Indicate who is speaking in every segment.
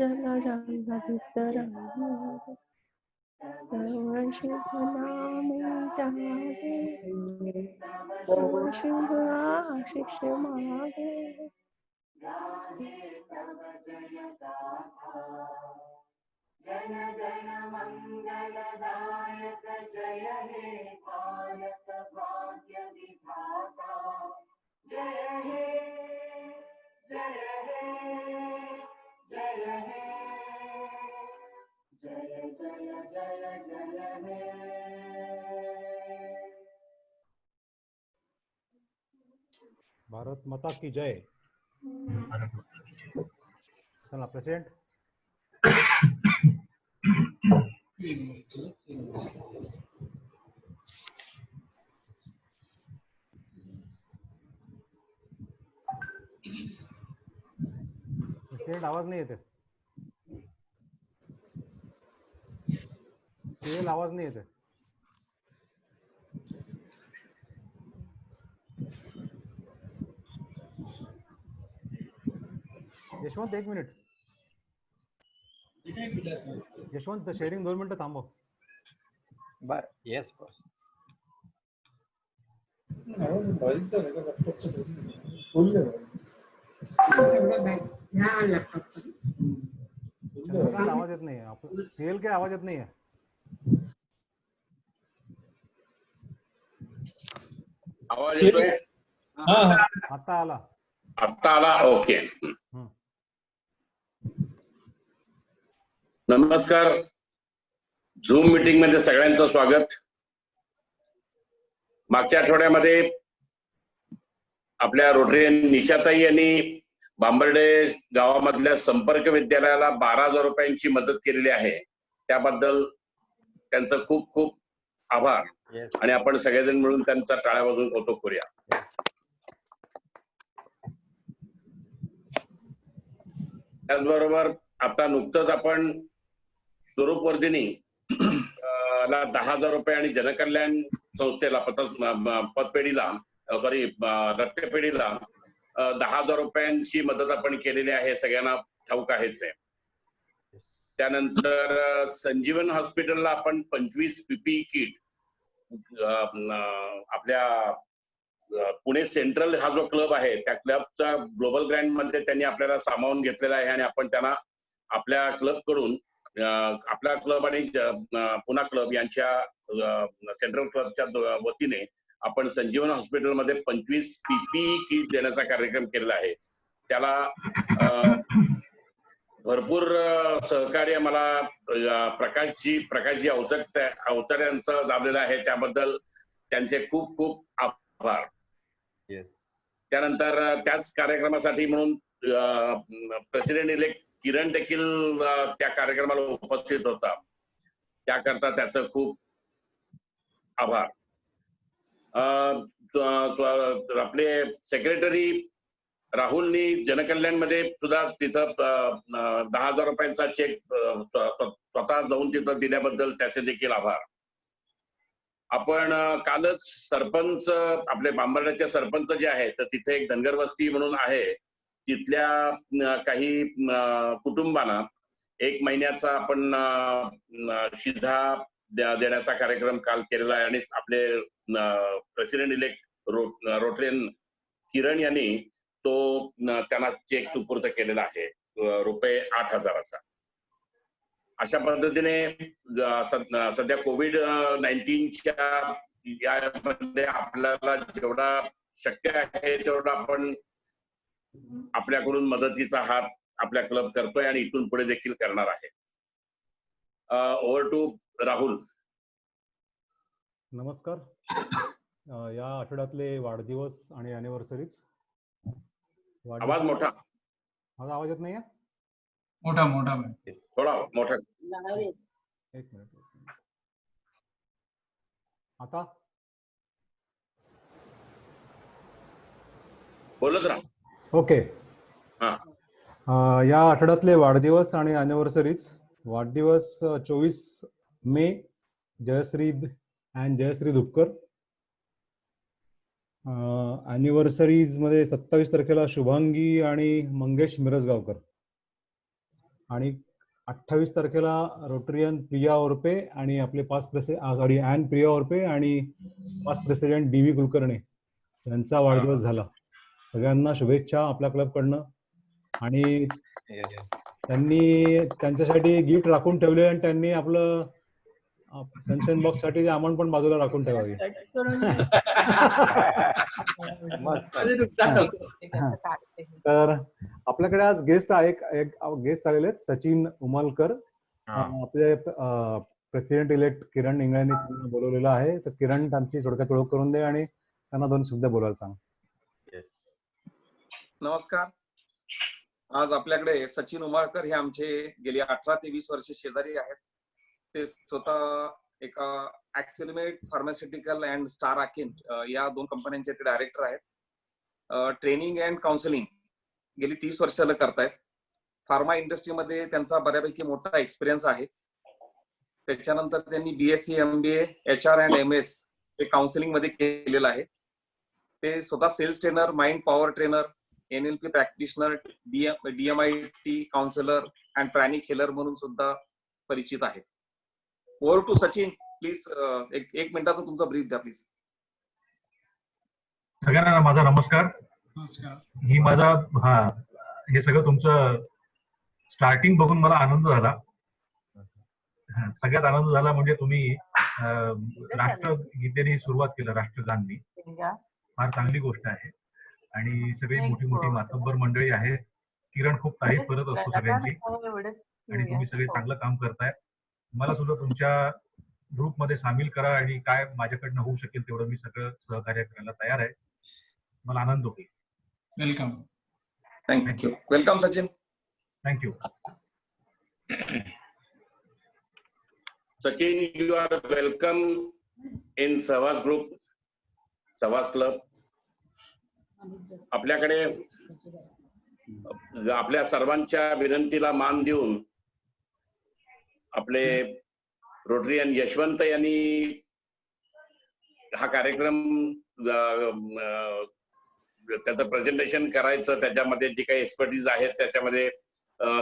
Speaker 1: चला जाला भितरांगी तव शुभ नामे जागे तव शुभ आशिष मागे
Speaker 2: जन गण मंगलदायक जय हे पालक भाग्य विधाता जय हे जय हे जय हे जय जय जय जय हे।
Speaker 3: भारत माता की जय। चला प्रेसिडेंट। प्रेसिडेंट आवाज नहीं येते। केवल आवाज नहीं येते। यशवंत एक मिनिट। यशवंत शेअरिंग 2 मिनिटं थांबव।
Speaker 4: बर येस बॉस।
Speaker 3: चंद्रकांत आवाज येत नाही। केएल काय आवाज येत नाहीये।
Speaker 5: आवाज येतोय?
Speaker 3: आता आला।
Speaker 5: आता आला। ओके। नमस्कार। झूम मीटिंग मध्ये सगळ्यांचं स्वागत। मागच्या आठवड्यामध्ये आपल्या रोटरीयन निशाताई यांनी बांबर्डे गावामधल्या संपर्क विद्यालयाला 12,000 रुपयांची मदत केलेली आहे, त्याबद्दल त्यांचं खूप खूप आभार। आणि आपण सगळेजण मिळून त्यांचा टाळ्या वाजवून कौतुक करूया। त्याचबरोबर आता नुकतंच आपण स्वरूपवर्धिनी ला 10,000 रुपये आणि जनकल्याण संस्थेला पतपेढीला रक्तपेढीला 10,000 रुपयांची मदत आपण केलेली आहे, सगळ्यांना ठाऊक आहेच आहे। त्यानंतर संजीवन हॉस्पिटलला आपण 25 पीपीई किट आपल्या पुणे सेंट्रल हा जो क्लब आहे त्या क्लबचा ग्लोबल ग्रँड मध्ये त्यांनी आपल्याला सामावून घेतलेला आहे आणि आपण त्यांना आपल्या क्लब कडून आपला क्लब आणि पुणा क्लब यांच्या सेंट्रल क्लबच्या वतीने आपण संजीवन हॉस्पिटलमध्ये 25 पीपीई किट देण्याचा कार्यक्रम केलेला आहे। त्याला भरपूर सहकार्य मला प्रकाशजी अवचट यांचं लाभलेलं आहे, त्याबद्दल त्यांचे खूप खूप आभार। त्यानंतर त्याच कार्यक्रमासाठी म्हणून प्रेसिडेंट इलेक्ट किरण देखील त्या कार्यक्रमाला उपस्थित होता, त्याकरता त्याचं खूप आभार। आपले सेक्रेटरी राहुलनी जनकल्याण मध्ये सुद्धा तिथं 10,000 रुपयांचा चेक स्वतः जाऊन तिथं दिल्याबद्दल त्याचे देखील आभार। आपण कालच सरपंच आपले बांबर्ड्याचे सरपंच जे आहे तर तिथे एक धनगर वस्ती म्हणून आहे, तिथल्या काही कुटुंबांना 1 महिन्याचा आपण शिधा देण्याचा कार्यक्रम काल केलेला आहे आणि आपले प्रेसिडेंट इलेक्ट रोटरीयन किरण यांनी तो त्यांना चेक सुपूर्द केलेला आहे ₹8,000चा। अशा पद्धतीने सध्या कोविड-19च्या यामध्ये आपल्याला जेवढा शक्य आहे तेवढा आपण आपल्याकडून मदतीचा हात आपल्या क्लब करतोय आणि इथून पुढे देखील करणार आहे। Over to Rahul.
Speaker 3: नमस्कार। या आठवड्यातले वाढदिवस आणि अॅनिव्हर्सरीज।
Speaker 5: आवाज मोठा।
Speaker 3: माझा आवाज येत नाहीये?
Speaker 6: मोठा
Speaker 5: थोडा मोठा।
Speaker 3: एक मिनिट। आता
Speaker 5: बोलत राहा।
Speaker 3: ओके। या आठवड्यातले वाढदिवस आणि अॅनिव्हर्सरीज। वाढदिवस 24 मे जयश्री अँड जयश्री धुपकर। अॅनिव्हर्सरीज मध्ये 27 तारखेला शुभांगी आणि मंगेश मिरजगावकर। आणि 28 तारखेला रोटरियन प्रिया ओरपे आणि आपले ॲन प्रिया ओरपे आणि पास्ट प्रेसिडेंट DV कुलकर्णी यांचा वाढदिवस झाला. सगळ्यांना शुभेच्छा आपल्या क्लबकडनं. आणि त्यांनी त्यांच्यासाठी गिफ्ट राखून ठेवले आणि त्यांनी आपलं सनशाईन बॉक्स साठी अमाऊंट पण बाजूला राखून ठेवावी. तर आपल्याकडे आज गेस्ट आलेले आहेत सचिन उमलकर. आपले प्रेसिडेंट इलेक्ट किरण इंगळेंनी त्यांना बोलवलेलं आहे. तर किरण त्यांची थोडक्यात ओळख करून दे आणि त्यांना 2 शब्द बोलायला सांग.
Speaker 6: नमस्कार. आज आपल्याकडे सचिन उमलकर हे आमचे गेली 18 ते 20 वर्षे शेजारी आहेत. ते स्वतः एका ॲक्सेलमेट फार्मास्युटिकल अँड स्टार आकिन या 2 कंपन्यांचे ते डायरेक्टर आहेत. ट्रेनिंग अँड काउन्सिलिंग गेली 30 वर्षाला करतायत. फार्मा इंडस्ट्रीमध्ये त्यांचा बऱ्यापैकी मोठा एक्सपिरियन्स आहे. त्याच्यानंतर त्यांनी BSc MBA HR and MS हे काउन्सिलिंग मध्ये केलेलं आहे. ते स्वतः sales trainer, mind power trainer, NLP practitioner, DMIT counsellor and pranic healer म्हणून सुद्धा परिचित आहेत. Over to Sachin, please. एक मिनिटाचा तुमचा ब्रीफ द्या प्लीज.
Speaker 7: सगळ्यांना माझा नमस्कार. ही माझा हे सगळं तुमचं स्टार्टिंग बघून मला आनंद झाला. सगळ्यात आनंद झाला म्हणजे तुम्ही राष्ट्रगीतेने सुरुवात केलं, राष्ट्रगाननी. फार चांगली गोष्ट आहे. आणि सगळी मोठी मोठी मातब्बर मंडळी आहेत. किरण खूप तारीफ करत असतो सगळ्यांची आणि तुम्ही सगळे चांगलं काम करताय. मला सुद्धा तुमच्या ग्रुपमध्ये सामील करा आणि काय माझ्याकडनं होऊ शकेल तेवढं मी सगळं सहकार्य करायला तयार आहे. मला आनंद होईल.
Speaker 6: Welcome. Thank you. Welcome Sachin.
Speaker 7: Thank you.
Speaker 5: Sachin, you are welcome in Savas Group, Savas Club. आपल्याकडे आपल्या सर्वांच्या विनंतीला मान देऊन आपले रोटरियन यशवंत यांनी हा कार्यक्रम त्याचं प्रेझेंटेशन करायचं, त्याच्यामध्ये जी काही एक्सपर्टीज आहेत त्याच्यामध्ये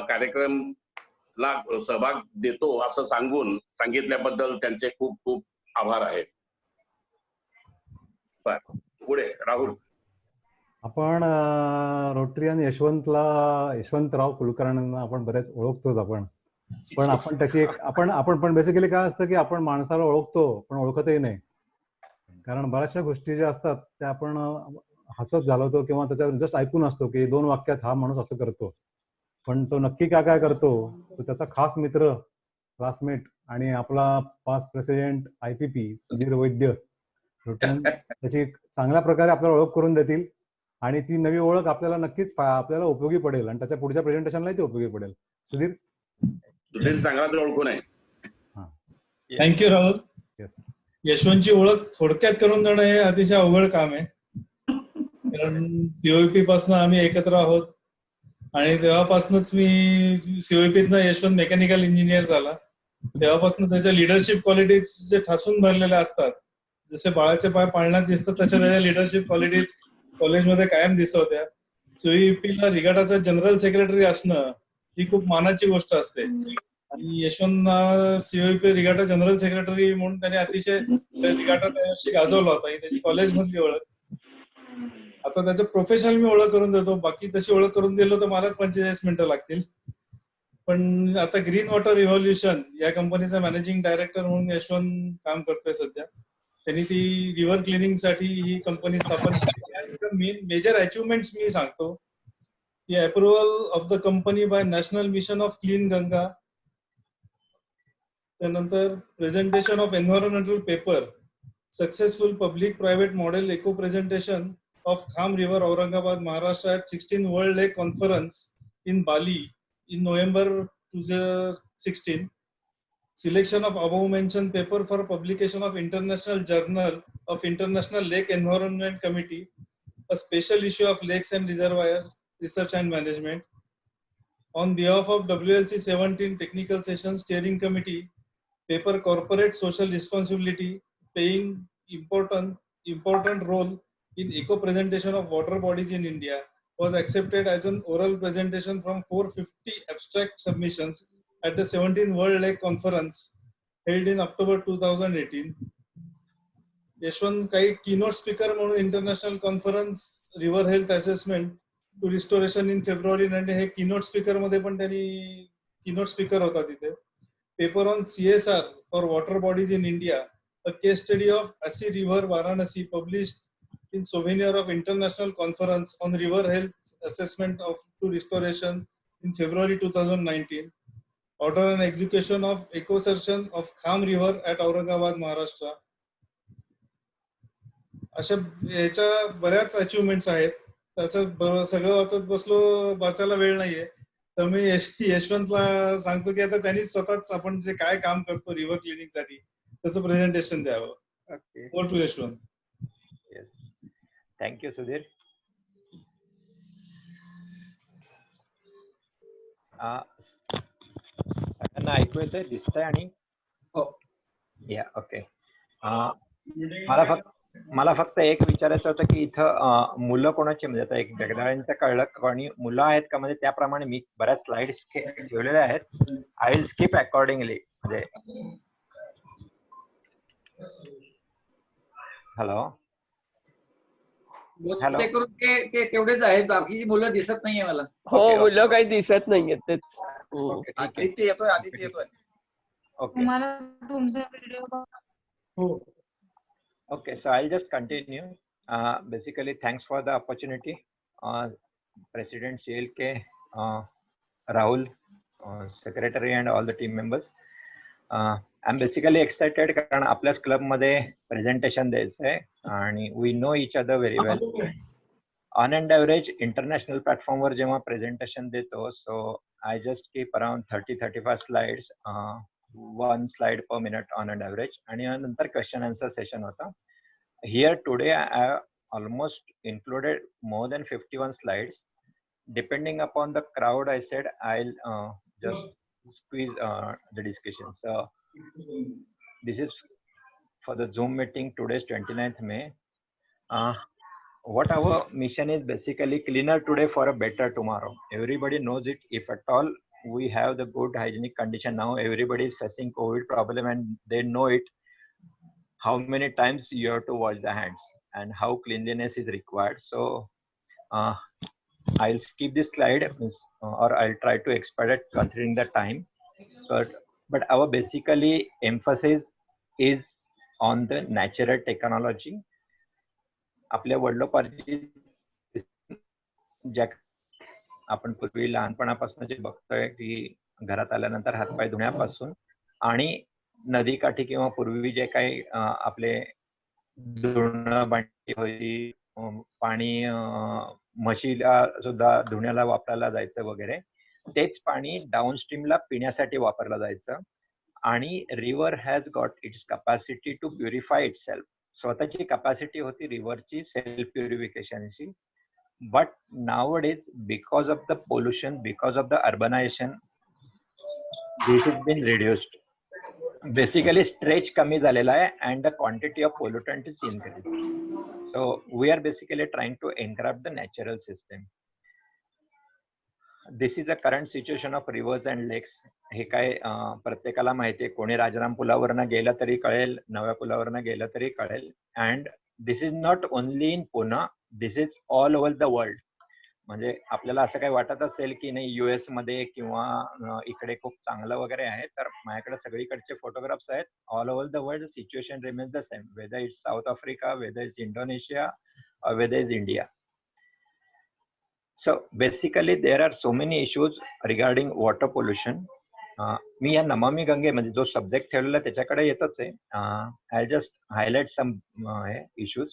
Speaker 5: कार्यक्रमला सहभाग देतो असं सांगितल्याबद्दल त्यांचे खूप खूप आभार आहेत. पुढे राहुल.
Speaker 3: आपण रोटरियन यशवंतराव कुलकर्ण्यांना आपण बरेच ओळखतोच. पण आपण त्याची आपण पण बेसिकली काय असतं की आपण माणसाला ओळखतो पण ओळखतही नाही. कारण बऱ्याचशा गोष्टी ज्या असतात त्या आपण हसत घालवतो किंवा त्याच्यावर जस्ट ऐकून असतो की 2 वाक्यात हा माणूस असं करतो. पण तो नक्की काय काय करतो तो त्याचा खास मित्र, क्लासमेट आणि आपला पास्ट प्रेसिडेंट IPP सुधीर वैद्य त्याची चांगल्या प्रकारे आपल्याला ओळख करून देतील. आणि ती नवी ओळख आपल्याला नक्कीच आपल्याला उपयोगी पडेल आणि त्याच्या पुढच्या प्रेझेंटेशनलाही ती उपयोगी पडेल. सुधीर
Speaker 5: चांगलाच ओळखून आहे.
Speaker 8: थँक्यू राहुल. यशवंतची ओळख थोडक्यात करून देणं हे अतिशय अवघड काम आहे. कारण COEP पासून आम्ही एकत्र आहोत आणि तेव्हापासूनच मी COEPतनं यशवंत मेकॅनिकल इंजिनियर झाला. तेव्हापासून त्याच्या लिडरशिप क्वालिटीज जे ठासून भरलेले असतात, जसे बाळाचे पाय पाळण्यात दिसतात तशा त्याच्या लिडरशिप क्वालिटीज कॉलेजमध्ये कायम दिसत होत्या. COEPला रिगाटाचा जनरल सेक्रेटरी असणं ही खूप मानाची गोष्ट असते आणि Yashwant COEP regatta general secretary म्हणून त्याने अतिशय रिगाटा त्याशी गाजवला होता. ही त्याची कॉलेजमधली ओळख. आता त्याचं प्रोफेशनल मी ओळख करून देतो. बाकी तशी ओळख करून दिलो तर मलाच 45 मिनिटं लागतील. पण आता ग्रीन वॉटर रिव्हॉल्युशन या कंपनीचा मॅनेजिंग डायरेक्टर म्हणून यशवंत काम करतोय सध्या. त्यांनी ती रिव्हर क्लिनिंग साठी ही कंपनी स्थापन केली. मेजर अचिव्हमेंट्स मी सांगतो की approval of the company by National Mission of Clean Ganga, त्यानंतर presentation of environmental paper, successful public private model eco presentation of Kham River, Aurangabad, Maharashtra at 16 World Lake Conference in Bali in November 2016. Selection of above mentioned paper for publication of International Journal of International Lake Environment Committee, a special issue of Lakes and Reservoirs Research and Management. On behalf of WLC 17 Technical Sessions Steering Committee, paper Corporate Social Responsibility playing important role in eco presentation of water bodies in India, was accepted as an oral presentation from 450 abstract submissions at the 17th World Lake Conference held in October 2018. Yashwant काही keynote speaker म्हणून international conference river health assessment to restoration in February 19 हे keynote speaker मध्ये पण त्यांनी keynote speaker होता तिथे. Paper on CSR for water bodies in India, a case study of Assi river Varanasi, published in souvenir of international conference on river health assessment of to restoration in February 2019. Order and execution of eco-search of Kham River at Aurangabad, Maharashtra. अशा याच्या बऱ्याच achievements आहेत. तसं सगळं वाचत बसलो, वाचायला वेळ नाहीये. तर मी यशवंतला सांगतो की आता त्यांनी स्वतःच आपण जे काय काम करतो रिव्हर क्लिनिंग साठी त्याचं प्रेझेंटेशन द्यावं. Over to Yashwant.
Speaker 4: Thank you, Sudhir. सगळ्यांना ऐकू येतंय, दिसतंय आणि या ओके. मला फक्त एक विचारायचं होतं की इथं मुलं कोणाची, म्हणजे आता एक जगदाळ्यांचं कळलं, कोणी मुलं आहेत का? म्हणजे त्याप्रमाणे मी बऱ्याच स्लाइड्स ठेवलेल्या आहेत. I will skip accordingly. म्हणजे हॅलो
Speaker 9: तेवढेच आहेत, बाकीची मुलं दिसत नाहीये मला.
Speaker 1: हो, मुलं काही दिसत नाहीयेत तेच.
Speaker 6: आदित्य येतोय.
Speaker 4: ओके,
Speaker 10: मला तुमचा video.
Speaker 4: okay, so I'll just continue. Basically, thanks for the opportunity. President CLK, Rahul, Secretary and all the team members. I'm basically excited कारण आपल्याच क्लब मध्ये प्रेझेंटेशन द्यायचंय आणि we know each other very well. On an average, international platform वर जेव्हा presentation देतो, so I just keep around 30-35 slides. One slide per minute on an average, आणि नंतर question answer session होता. Here today I have almost included more than 51 slides. Depending upon the crowd, I said I'll just squeeze the discussion. So this is for the Zoom meeting. Today's 29th May. What our mission is basically cleaner today for a better tomorrow. Everybody knows it. If at all we have the good hygienic condition now, everybody is facing COVID problem and they know it. How many times you have to wash the hands and how cleanliness is required. So I'll skip this slide or I'll try to expedite considering the time. But our basically emphasis is on the natural technology. आपल्या वडिलोपार्जित ज्या आपण पूर्वी लहानपणापासून जे बघतोय की घरात आल्यानंतर हातपाय धुण्यापासून आणि नदीकाठी किंवा पूर्वी जे काही आपले धुणं भांडी होती, पाणी म्हशीला सुद्धा धुण्याला वापरायला जायचं वगैरे, तेच पाणी डाऊनस्ट्रीमला पिण्यासाठी वापरलं जायचं. आणि river has got its capacity to purify itself. स्वतःची कॅपॅसिटी होती रिव्हरची सेल्फ प्युरिफिकेशनची. But nowadays because of the pollution, because of the urbanisation, this is been reduced. Basically stretch कमी झालेला आहे and the quantity of pollutant is increase. So we are basically trying to encraft the natural system. This is a current situation of rivers and lakes. हे काय प्रत्येकाला माहिती आहे. कोणी राजाराम पुलावरनं गेलं तरी कळेल, नव्या पुलावरनं गेलं तरी कळेल. And this is not only in Pune, this is all over the world. म्हणजे आपल्याला असं काही वाटत असेल की नाही US मध्ये किंवा इकडे खूप चांगलं वगैरे आहे, तर माझ्याकडे सगळीकडचे फोटोग्राफ्स आहेत. All over the world situation remains the same, whether it's South Africa, whether it's Indonesia, whether is India. So basically there are so many issues regarding water pollution. मी या नमामि गंगे म्हणजे जो सब्जेक्ट ठेवलेला त्याच्याकडे येतच आहे. I just highlight some issues.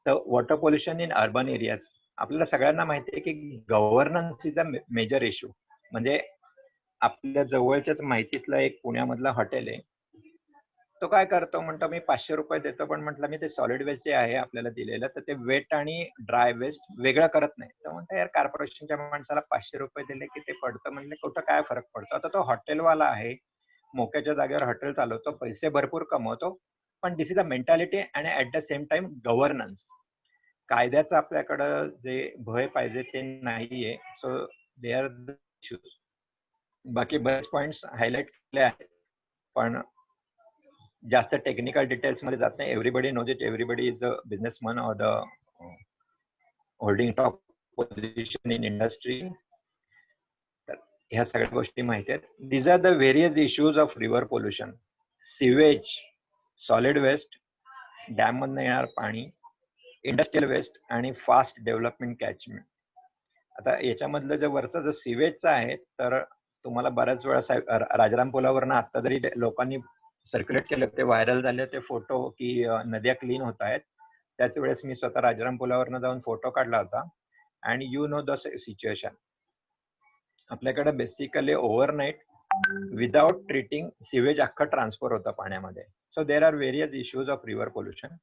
Speaker 4: तर water pollution in urban areas. आपल्याला सगळ्यांना माहिती आहे की governance is a major issue. म्हणजे आपल्या जवळच्याच माहितीतलं एक पुण्यामधलं हॉटेल आहे, तो काय करतो, म्हणतो मी 500 रुपये देतो, पण म्हटलं मी ते सॉलिड वेस्ट जे आहे आपल्याला दिलेलं, तर ते वेट आणि ड्राय वेस्ट वेगळं करत नाही. तर म्हणतो यार कॉर्पोरेशनच्या माणसाला 500 रुपये दिले की ते पडतं, म्हणजे कुठं काय फरक पडतो. आता तो हॉटेलवाला आहे, मोक्याच्या जागेवर हॉटेल चालवतो, पैसे भरपूर कमवतो, पण this is a mentality and at the same time governance. कायद्याचं आपल्याकडं जे भय पाहिजे ते नाहीये. So they are the issues. बाकी बरेच पॉइंट्स हायलाइट केले आहेत, पण जास्त टेक्निकल डिटेल्स मध्ये जात नाही. Everybody knows it, everybody is a businessman or the holding top position in industry. तर ह्या सगळ्या गोष्टी माहिती आहेत. These are the various issues of river pollution. Sewage, solid waste, dam मधनं येणार पाणी, इंडस्ट्रियल वेस्ट आणि फास्ट डेव्हलपमेंट कॅचमेंट. आता याच्यामधलं जे वरचं जो सिवेजचं आहे, तर तुम्हाला बऱ्याच वेळा राजाराम पुलावरनं आता जरी लोकांनी सर्क्युलेट केले, ते व्हायरल झाले ते फोटो की नद्या क्लीन होत आहेत. त्याच वेळेस मी स्वतः राजाराम पुलावरनं जाऊन फोटो काढला होता. And you know the situation. आपल्याकडे basically overnight without treating sewage अख्खं ट्रान्सफर होतं पाण्यामध्ये. So there are various issues of river pollution.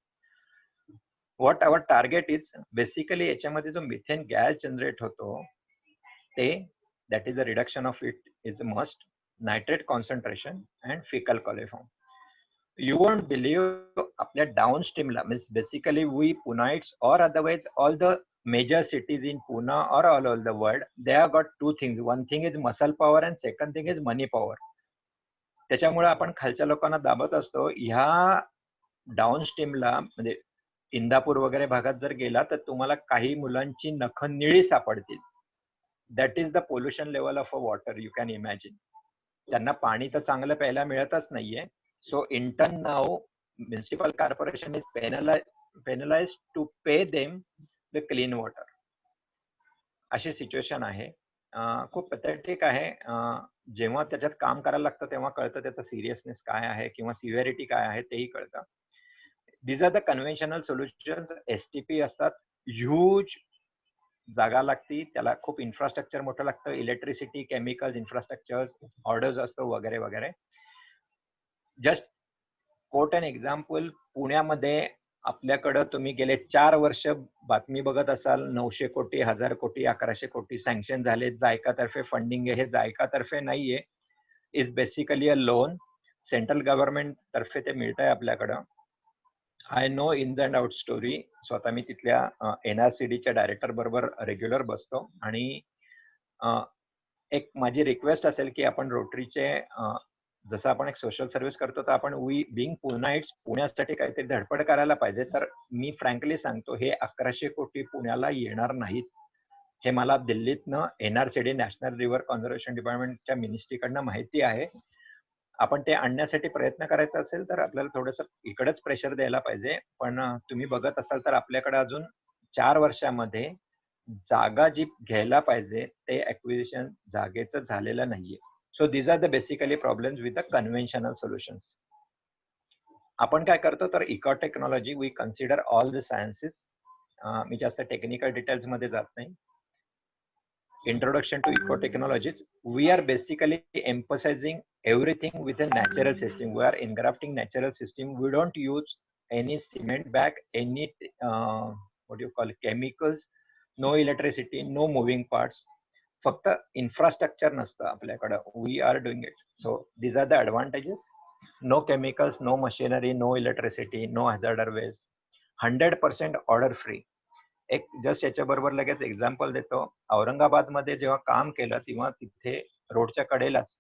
Speaker 4: What our target is basically याच्यामध्ये जो मिथेन गॅस जनरेट होतो ते that is a reduction of it is a must. Nitrate concentration and faecal coliform. You won't believe आपल्या डाउन स्ट्रीमला means basically we Puneites or otherwise all the major cities in Pune or all over the world, they have got two things. One thing is muscle power and second thing is money power. त्याच्यामुळे आपण खालच्या लोकांना दाबत असतो. ह्या down स्ट्रीमला म्हणजे इंदापूर वगैरे भागात जर गेला तर तुम्हाला काही मुलांची नख निळी सापडतील. That is the pollution level of a water you can imagine. त्यांना पाणी तर चांगलं प्यायला मिळतच नाहीये. So in turn now municipal corporation is penalized to pay them the clean water. अशी सिच्युएशन आहे. खूप पॅथेटिक आहे. जेव्हा त्याच्यात काम करायला लागतं तेव्हा कळतं त्याचा सिरियसनेस काय आहे किंवा सिव्हिरिटी काय आहे तेही कळतं. These are the conventional solutions. STP असतात, ह्यूज जागा लागती, त्याला खूप इन्फ्रास्ट्रक्चर मोठं लागतं, इलेक्ट्रिसिटी, केमिकल, इन्फ्रास्ट्रक्चर, ऑर्डर्स असतो वगैरे वगैरे. जस्ट कोट अन एक्झाम्पल, पुण्यामध्ये आपल्याकडं तुम्ही गेले 4 वर्ष बातमी बघत असाल, 900 कोटी, 1000 कोटी, 1100 कोटी सँक्शन झाले. जायकातर्फे फंडिंग आहे. हे जायकातर्फे नाहीये, is basically a loan. Central government तर्फे ते मिळतंय आपल्याकडं. I know ins and out story. स्वतः मी तिथल्या NRCDच्या डायरेक्टर बरोबर रेग्युलर बसतो. आणि एक माझी रिक्वेस्ट असेल की आपण रोटरीचे जसं आपण एक सोशल सर्व्हिस करतो तर आपण वी बिंग पुनाइट्स पुण्यासाठी काहीतरी धडपड करायला पाहिजे. तर मी फ्रँकली सांगतो, हे 1100 कोटी पुण्याला येणार नाहीत. हे मला दिल्लीतनं NRCD नॅशनल रिव्हर कॉन्झर्वेशन डिपार्टमेंटच्या मिनिस्ट्रीकडनं माहिती आहे. आपण ते आणण्यासाठी प्रयत्न करायचा असेल तर आपल्याला थोडंसं इकडेच प्रेशर द्यायला पाहिजे. पण तुम्ही बघत असाल तर आपल्याकडे अजून 4 वर्षामध्ये जागा जी घ्यायला पाहिजे ते ॲक्विजिशन जागेचं झालेलं नाहीये. So these are the basically problems with the conventional solutions. आपण काय करतो तर eco technology we consider all the sciences. मी जास्त टेक्निकल डिटेल्स मध्ये जात नाही. Introduction to eco technologies. We are basically emphasising everything with a natural system. We are engrafting natural system. We don't use any cement bag, any what you call chemicals, no electricity, no moving parts. फक्त infrastructure नसतं आपल्याकडं. We are doing it. So these are the advantages. No chemicals, no machinery, no electricity, no hazardous waste, 100% odour free. एक just याच्याबरोबर लगेच example देतो. औरंगाबादमध्ये जेव्हा काम केलं तेव्हा तिथे रोडच्या कडेलाच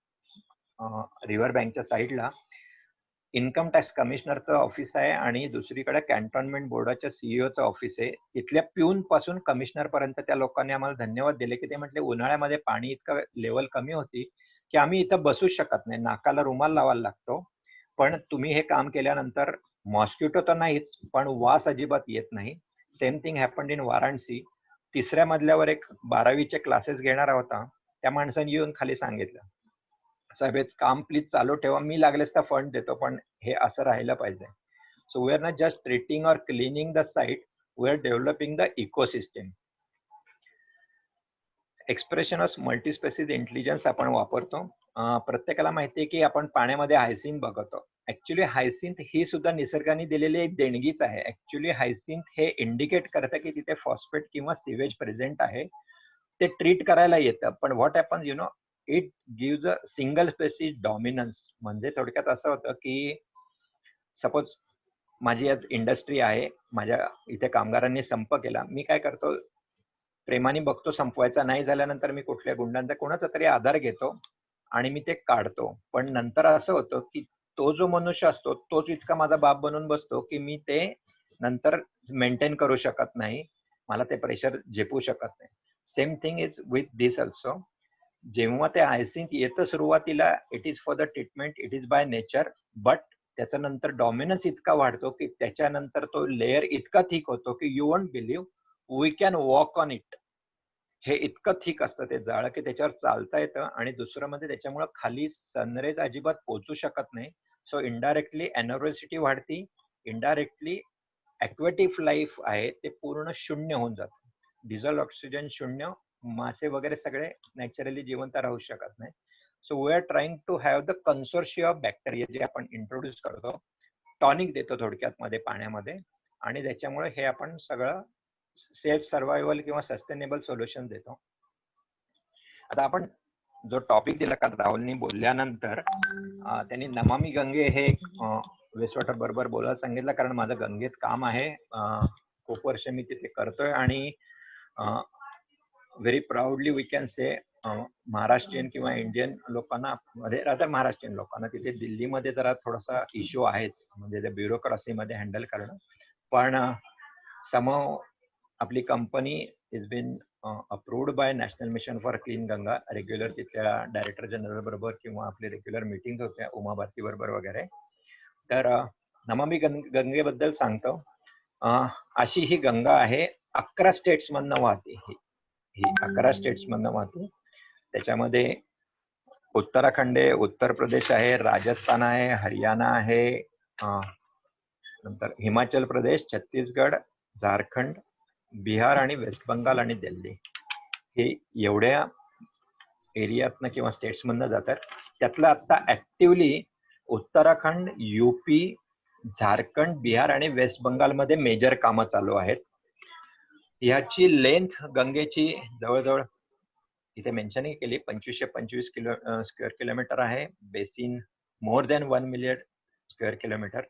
Speaker 4: रिव्हर बँकच्या साईडला इन्कम टॅक्स कमिशनरचं ऑफिस आहे आणि दुसरीकडे कॅन्टोन्मेंट बोर्डाच्या CEOचं ऑफिस आहे. तिथल्या प्यून पासून कमिशनर पर्यंत त्या लोकांनी आम्हाला धन्यवाद दिले की ते म्हटले उन्हाळ्यामध्ये पाणी इतकं लेवल कमी होती की आम्ही इथं बसूच शकत नाही, नाकाला रुमाल लावायला लागतो. पण तुम्ही हे काम केल्यानंतर मॉस्किटो तर नाहीच पण वास अजिबात येत नाही. Same thing happened in Varanasi. 3ऱ्या मजल्यावर एक 12वीचे क्लासेस घेणारा होता. त्या माणसाने येऊन खाली सांगितलं, साहेब काम प्लीज चालू ठेवा, मी लागलेच तर फंड देतो, पण हे असं राहिलं पाहिजे. So we are not just treating or cleaning the site, we are developing the ecosystem. Expression of multispecies intelligence आपण वापरतो. प्रत्येकाला माहिती आहे की आपण पाण्यामध्ये हायसिंथ बघतो. ऍक्च्युली हायसिंथ ही सुद्धा निसर्गाने दिलेली एक देणगीच आहे. ऍक्च्युली हायसिंथ हे इंडिकेट करतं की तिथे फॉस्फेट किंवा सिवेज प्रेझेंट आहे. ते ट्रीट करायला येतं. पण what happens you know, it gives a single species dominance. म्हणजे थोडक्यात असं होतं की सपोज माझी आज इंडस्ट्री आहे, माझ्या इथे कामगारांनी संप केला, मी काय करतो, प्रेमाने बघतो संपवायचा नाही झाल्यानंतर मी कुठल्या गुंडांचा कोणाचा तरी आधार घेतो आणि मी ते काढतो. पण नंतर असं होतं की तो जो मनुष्य असतो तोच इतका माझा बाप बनून बसतो की मी ते नंतर मेंटेन करू शकत नाही, मला ते प्रेशर झेपू शकत नाही. Same thing is with this also. जेव्हा ते आयसिंग येतं सुरुवातीला it is for the treatment, it is by nature, but त्याच्यानंतर डॉमिनन्स इतका वाढतो की त्याच्यानंतर तो लेअर इतका थिक होतो की you won't believe we can walk on it. हे इतकं थिक असतं ते जाळं की त्याच्यावर चालता येतं. आणि दुसरं म्हणजे त्याच्यामुळे खाली सनरेज अजिबात पोहोचू शकत नाही. सो इनडायरेक्टली एनर्जिटी वाढती, इनडायरेक्टली ॲक्वेटिक लाईफ आहे ते पूर्ण शून्य होऊन जातं. डिझॉल्व ऑक्सिजन शून्य, मासे वगैरे सगळे नॅचरली जिवंत राहू शकत नाही. So we are trying to have the consortia of bacteria जे आपण इंट्रोड्यूस करतो, टॉनिक देतो थोडक्यात मध्ये पाण्यामध्ये, आणि त्याच्यामुळे हे आपण सगळं सेल्फ सर्वायवल किंवा सस्टेनेबल सोल्युशन देतो. आता आपण जो टॉपिक दिला काल राहुलनी बोलल्यानंतर त्यांनी नमामि गंगे हे वेस्टवॉटर बरोबर बोलायला सांगितलं, कारण माझं गंगेत काम आहे, खूप वर्ष मी तिथे करतोय आणि very proudly we can say Maharashtrian किंवा इंडियन लोकांना मध्ये राहतात, महाराष्ट्रीयन लोकांना तिथे दिल्लीमध्ये जरा थोडासा इश्यू आहेच, म्हणजे त्या ब्युरोक्रेसीमध्ये हँडल करणं. पण समहाव आपली company is been approved by National Mission for Clean Ganga. Regular तिथल्या डायरेक्टर जनरल बरोबर किंवा आपले रेग्युलर मीटिंग होत्या उमा भारती बरोबर वगैरे. तर नमामि गंगेबद्दल सांगतो. अशी ही गंगा आहे 11 स्टेट्स मधनं वाहते. ही 11 स्टेट्स मधनं वाहते. त्याच्यामध्ये उत्तराखंड आहे, उत्तर प्रदेश आहे, राजस्थान आहे, हरियाणा आहे, नंतर हिमाचल प्रदेश, छत्तीसगड, झारखंड, बिहार आणि वेस्ट बंगाल आणि दिल्ली, हे एवढ्या एरियातनं किंवा स्टेट्स मधनं जातात. त्यातलं आता ऍक्टिव्हली उत्तराखंड, यूपी, झारखंड, बिहार आणि वेस्ट बंगालमध्ये मेजर कामं चालू आहेत. ह्याची लेंथ गंगेची जवळजवळ इथे मेन्शन केली 2525 स्क्वेअर किलोमीटर आहे. Basin more than 1 million square kilometre.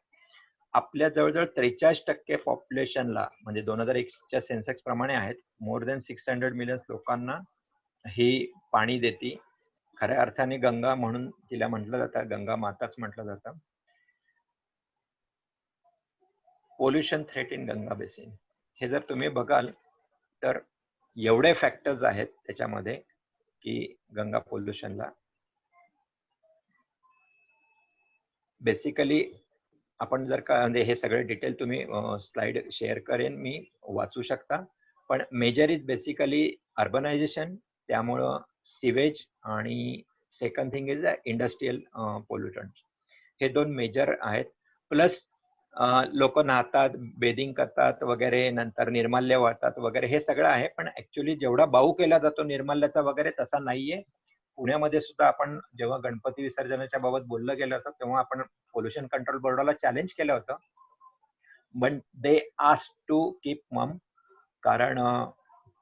Speaker 4: आपल्या जवळजवळ 43% पॉप्युलेशनला, म्हणजे 2001च्या सेन्सेक्स प्रमाणे आहेत, मोर दॅन 600 मिलियन लोकांना ही पाणी देते. खऱ्या अर्थाने गंगा म्हणून तिला म्हटलं जातं, गंगा माताच म्हटलं जातं. Pollution threat in Ganga basin, हे जर तुम्ही बघाल तर एवढे फॅक्टर्स आहेत त्याच्यामध्ये की गंगा पोल्युशनला बेसिकली आपण जर का म्हणजे हे सगळे डिटेल तुम्ही स्लाइड शेअर करेन मी, वाचू शकता. पण मेजर इज बेसिकली अर्बनायझेशन, त्यामुळं सिवेज, आणि second thing is industrial pollutant. हे दोन मेजर आहेत. प्लस लोक नाहतात, बेदिंग करतात वगैरे, नंतर निर्माल्य वाळतात वगैरे, हे सगळं आहे. पण ऍक्च्युली जेवढा बाऊ केला जातो निर्माल्याचा वगैरे तसा नाहीये. पुण्यामध्ये सुद्धा आपण जेव्हा गणपती विसर्जनाच्या बाबत बोललं गेलं होतं तेव्हा आपण पोल्युशन कंट्रोल बोर्डाला चॅलेंज केलं होतं, but they ask to keep mum. कारण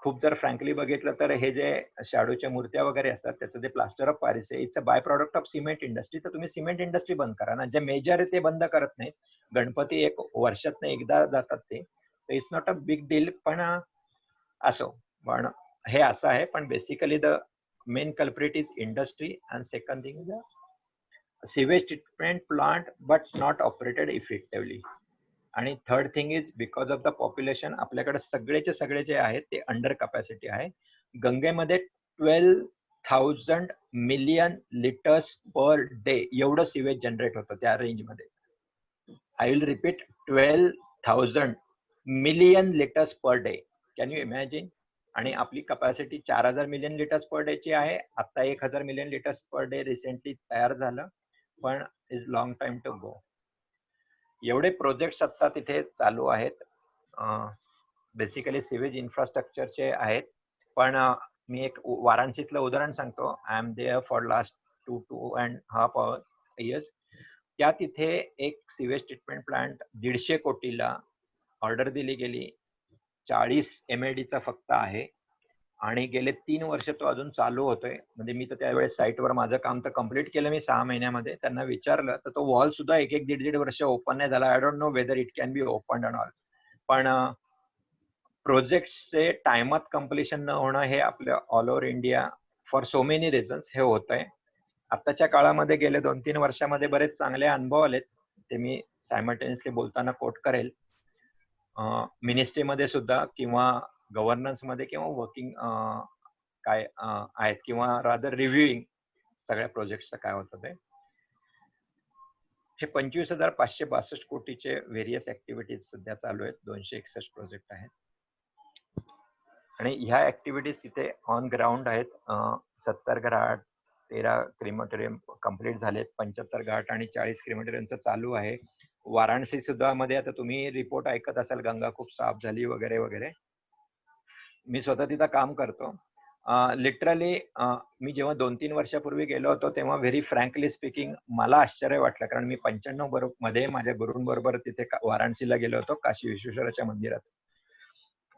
Speaker 4: खूप जर फ्रँकली बघितलं तर हे जे शाडूच्या मूर्त्या वगैरे असतात त्याचं जे प्लास्टर ऑफ पॅरिस आहे, it's a bye product of cement industry. तर तुम्ही सिमेंट इंडस्ट्री बंद करा ना, जे मेजर आहे ते बंद करत नाहीत. गणपती एक वर्षातनं एकदा जातात ते, it's not a big deal. पण असो, पण हे असं आहे. पण basically the main culprit is industry, and second thing is sewage treatment plant but not operated effectively. आणि third thing is because of the population, आपल्याकडे सगळेचे सगळे जे आहेत ते अंडर कॅपॅसिटी आहे. गंगेमध्ये 12,000 मिलियन लिटर्स पर डे एवढं सिवेज जनरेट होतं त्या रेंजमध्ये. I will repeat, 12,000 million litres per day. Can you imagine? आणि आपली capacity 4,000 million litres per day ची आहे. आता 1,000 million litres per day recently तयार झालं, पण is long time to go. एवढे प्रोजेक्ट्स आता तिथे चालू आहेत, बेसिकली सिवेज इन्फ्रास्ट्रक्चरचे आहेत. पण मी एक वाराणसीतलं उदाहरण सांगतो. I am there for last 2.5 years. त्या तिथे एक सिवेज ट्रीटमेंट प्लांट 150 कोटीला ऑर्डर दिली गेली, 40 MAD चा फक्त आहे. आणि गेले 3 वर्ष तो अजून चालू होतोय. म्हणजे मी तर त्यावेळेस साईटवर माझं काम तर कम्प्लीट केलं मी 6 महिन्यामध्ये. त्यांना विचारलं तर तो वॉल सुद्धा 1-1, 1.5 वर्ष ओपन नाही झाला. I don't know whether it can be opened and all. पण प्रोजेक्टचे टाइमात कम्प्लिशन न होणं हे आपल्या all over India for so many reasons हे होत आहे. आताच्या काळामध्ये गेले 2-3 वर्षामध्ये बरेच चांगले अनुभव आलेत. ते मी सायमल्टेनियसली बोलताना कोट करेल. मिनिस्ट्रीमध्ये सुद्धा किंवा गव्हर्नन्स मध्ये किंवा वर्किंग काय आहेत किंवा रादर रिव्ह्यूइंग सगळ्या प्रोजेक्टचं काय होतं ते. हे 25,562 कोटीचे व्हेरियस ऍक्टिव्हिटीज सध्या चालू आहेत. 261 प्रोजेक्ट आहेत आणि ह्या ऍक्टिव्हिटीज तिथे ऑन ग्राउंड आहेत. 70 घाट, 13 क्रिमेटोरियम कम्प्लीट झालेत, 75 घाट आणि 40 क्रिमेटोरियमचं चालू आहे. वाराणसी सुद्धा मध्ये आता तुम्ही रिपोर्ट ऐकत असाल, गंगा खूप साफ झाली वगैरे वगैरे. मी स्वतः तिथं काम करतो. लिटरली मी जेव्हा 2-3 वर्षापूर्वी गेलो होतो तेव्हा व्हेरी फ्रँकली स्पीकिंग मला आश्चर्य वाटलं, कारण मी 95 मध्ये माझ्या गुरूंबरोबर तिथे वाराणसीला गेलो होतो काशी विश्वेश्वराच्या मंदिरात.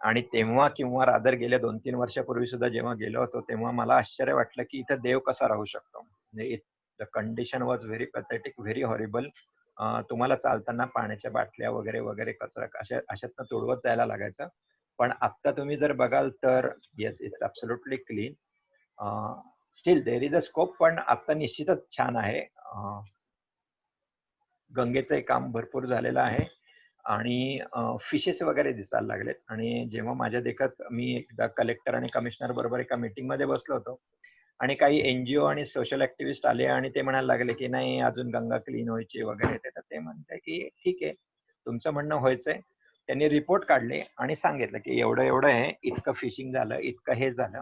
Speaker 4: आणि तेव्हा किंवा रादर गेल्या 2-3 वर्षापूर्वी सुद्धा जेव्हा गेलो होतो तेव्हा मला आश्चर्य वाटलं की इथं देव कसा राहू शकतो. म्हणजे the condition was very pathetic, very horrible. तुम्हाला चालताना पाण्याच्या बाटल्या वगैरे वगैरे कचरा अशातनं तोडवत जायला लागायचं. पण आता तुम्ही जर बघाल तर yes, it's absolutely clean. Steel there is a scope, पण आता निश्चितच छान आहे. गंगेचं काम भरपूर झालेलं आहे आणि फिशेस वगैरे दिसायला लागलेत. आणि जेव्हा माझ्या देखत मी एकदा कलेक्टर आणि कमिशनर बरोबर एका मीटिंग मध्ये बसलो होतो आणि काही NGO आणि सोशल ऍक्टिव्हिस्ट आले आणि ते म्हणायला लागले की नाही अजून गंगा क्लीन व्हायची वगैरे. तर ते म्हणते की ठीक आहे, तुमचं म्हणणं व्हायचंय. त्यांनी रिपोर्ट काढले आणि सांगितलं की एवढं एवढं आहे, इतकं फिशिंग झालं, इतकं हे झालं.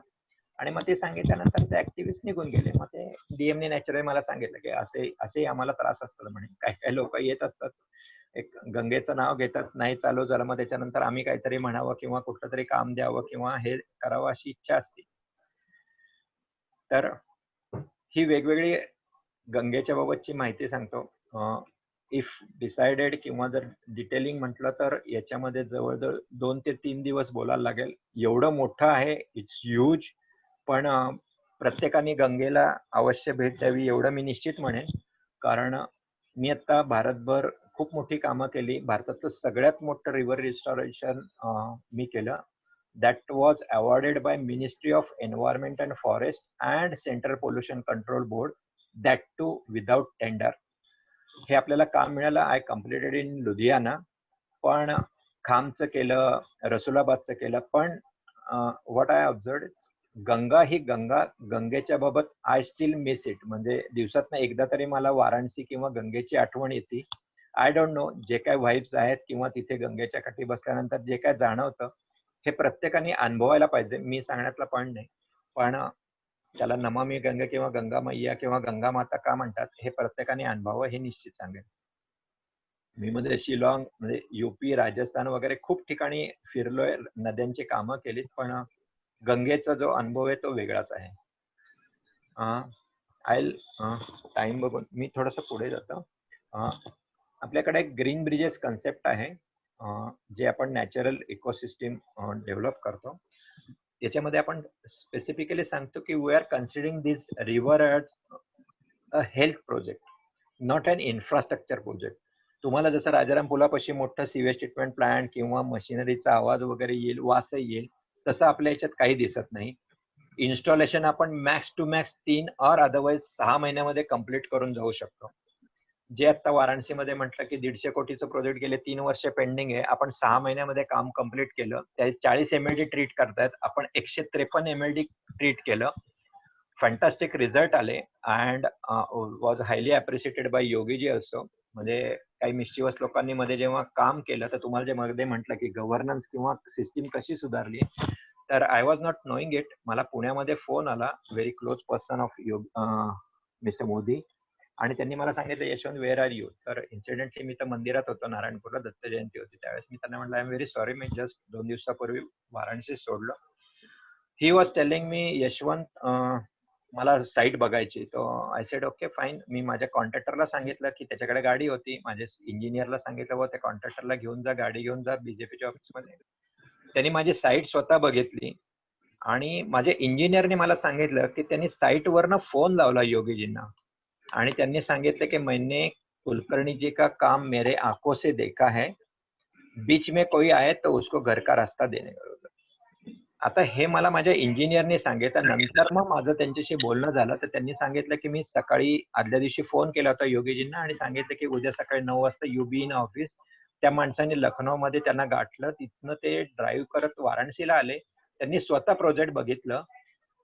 Speaker 4: आणि मग ते सांगितल्यानंतर ते ऍक्टिव्हिस्ट निघून गेले. मग ते डीएमने नॅचरली मला सांगितलं की असे आम्हाला त्रास असतात म्हणे. काही काही लोक येत असतात, एक गंगेचं नाव घेतात, नाही चालू झालं, मग त्याच्यानंतर आम्ही काहीतरी म्हणावं किंवा कुठलं तरी काम द्यावं किंवा हे करावं अशी इच्छा असते. तर ही वेगवेगळी गंगेच्या बाबतची माहिती सांगतो. इफ डिसाइडेड किंवा जर डिटेलिंग म्हटलं तर याच्यामध्ये जवळजवळ 2 ते 3 दिवस बोलायला लागेल. एवढं मोठं आहे, इट्स ह्यूज. पण प्रत्येकाने गंगेला अवश्य भेट द्यावी एवढं मी निश्चित म्हणेन. कारण मी आता भारतभर खूप मोठी कामं केली. भारतातलं सगळ्यात मोठं रिव्हर रिस्टॉरेशन मी केलं. That was awarded by Ministry of Environment and Forest and Central pollution control Board, that too without tender. हे आपल्याला काम मिळालं. I completed in Ludhiana. पण खामचं केलं, रसुलाबादचं केलं. पण व्हॉट आय ऑब्झर्व्ड, गंगा ही गंगेच्या बाबत आय स्टील मिस इट. म्हणजे दिवसातनं एकदा तरी मला वाराणसी किंवा गंगेची आठवण येते. आय डोंट नो, जे काय व्हाईब्स आहेत किंवा तिथे गंगेच्या काठी बसल्यानंतर जे काय जाणवतं हे प्रत्येकाने अनुभवायला पाहिजे. मी सांगण्यातला पॉईंट नाही, पण त्याला नमामि गंगा किंवा गंगा मैया किंवा गंगा माता का म्हणतात हे प्रत्येकाने अनुभवावं हे निश्चित सांगेल. मी मध्ये शिलॉंग म्हणजे UP, राजस्थान वगैरे खूप ठिकाणी फिरलोय, नद्यांची कामं केलीत, पण गंगेचा जो अनुभव आहे तो वेगळाच आहे. टाइम बघून मी थोडंसं पुढे जातो. आपल्याकडे ग्रीन ब्रिजेस कन्सेप्ट आहे, जे आपण नॅचरल इकोसिस्टीम डेव्हलप करतो. याच्यामध्ये आपण स्पेसिफिकली सांगतो की we are considering this river as a health project, not an infrastructure project. तुम्हाला जसं राजाराम पुलापाशी मोठं सीवेज ट्रीटमेंट प्लांट किंवा मशिनरीचा आवाज वगैरे येईल, वासही येईल, तसं आपल्या याच्यात काही दिसत नाही. इन्स्टॉलेशन आपण मॅक्स टू मॅक्स 3 और अदरवाईज 6 महिन्यामध्ये कम्प्लीट करून जाऊ शकतो. जे आता वाराणसीमध्ये म्हटलं की 150 कोटीचं प्रोजेक्ट गेले 3 वर्ष पेंडिंग आहे, आपण 6 महिन्यामध्ये काम कम्प्लीट केलं. त्या 40 MLD ट्रीट करतायत, आपण 153 MLD ट्रीट केलं. फॅन्टास्टिक रिझल्ट आले and was highly appreciated by Yogiji also. म्हणजे काही मिस्चिवस लोकांनी मध्ये जेव्हा काम केलं तर तुम्हाला जे मध्ये म्हटलं की गव्हर्नन्स किंवा सिस्टीम कशी सुधारली, तर I was not knowing it. मला पुण्यामध्ये फोन आला, very close person of mister Modi, आणि त्यांनी मला सांगितलं यशवंत वेअर आर यू. तर इन्सिडेंटली मी तर मंदिरात होतो, नारायणपूरला दत्त जयंती होती त्यावेळेस. मी त्यांना म्हटलं I am very sorry, me just 2 दिवसापूर्वी वाराणसी सोडलं. He was telling me Yashwant मला साईट बघायची. तो आय सेड ओके फाईन. मी माझ्या कॉन्ट्रॅक्टरला सांगितलं की त्याच्याकडे गाडी होती, माझ्या इंजिनियरला सांगितलं व त्या कॉन्ट्रॅक्टरला घेऊन जा, गाडी घेऊन जा BJPच्या ऑफिसमध्ये. त्यांनी माझी साईट स्वतः बघितली आणि माझ्या इंजिनियरने मला सांगितलं की त्यांनी साईटवरनं फोन लावला योगीजींना आणि त्यांनी सांगितलं की मैंने कुलकर्णी जी का काम मेरे आंखों से देखा है, बीच में कोई आए तो उसको घर का रास्ता देने का. आता हे मला माझ्या इंजिनियरने सांगितलं. नंतर मग माझं त्यांच्याशी बोलणं झालं तर त्यांनी सांगितलं की मी सकाळी आदल्या दिवशी फोन केला होता योगीजींना आणि सांगितलं की उद्या सकाळी 9 वाजता यू बी इन ऑफिस. त्या माणसाने लखनौमध्ये त्यांना गाठलं. तिथनं ते ड्राईव्ह करत वाराणसीला आले. त्यांनी स्वतः प्रोजेक्ट बघितलं.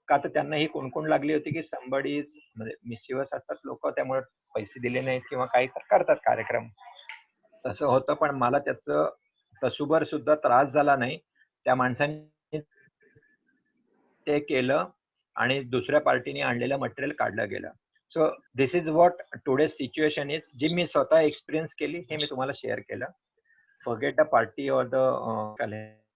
Speaker 4: का तर त्यांना ही कुणकुण लागली होती की somebody is म्हणजे मिस्चिवस असतात लोक, त्यामुळे पैसे दिले नाहीत किंवा काही तर करतात कार्यक्रम. तसं होतं, पण मला त्याचं तसूभर सुद्धा त्रास झाला नाही. त्या माणसाने ते केलं आणि दुसऱ्या पार्टीने आणलेलं मटेरियल काढलं गेलं. So this is what today situation is, जी मी स्वतः एक्सपिरियन्स केली हे मी तुम्हाला शेअर केलं. Forget the party or the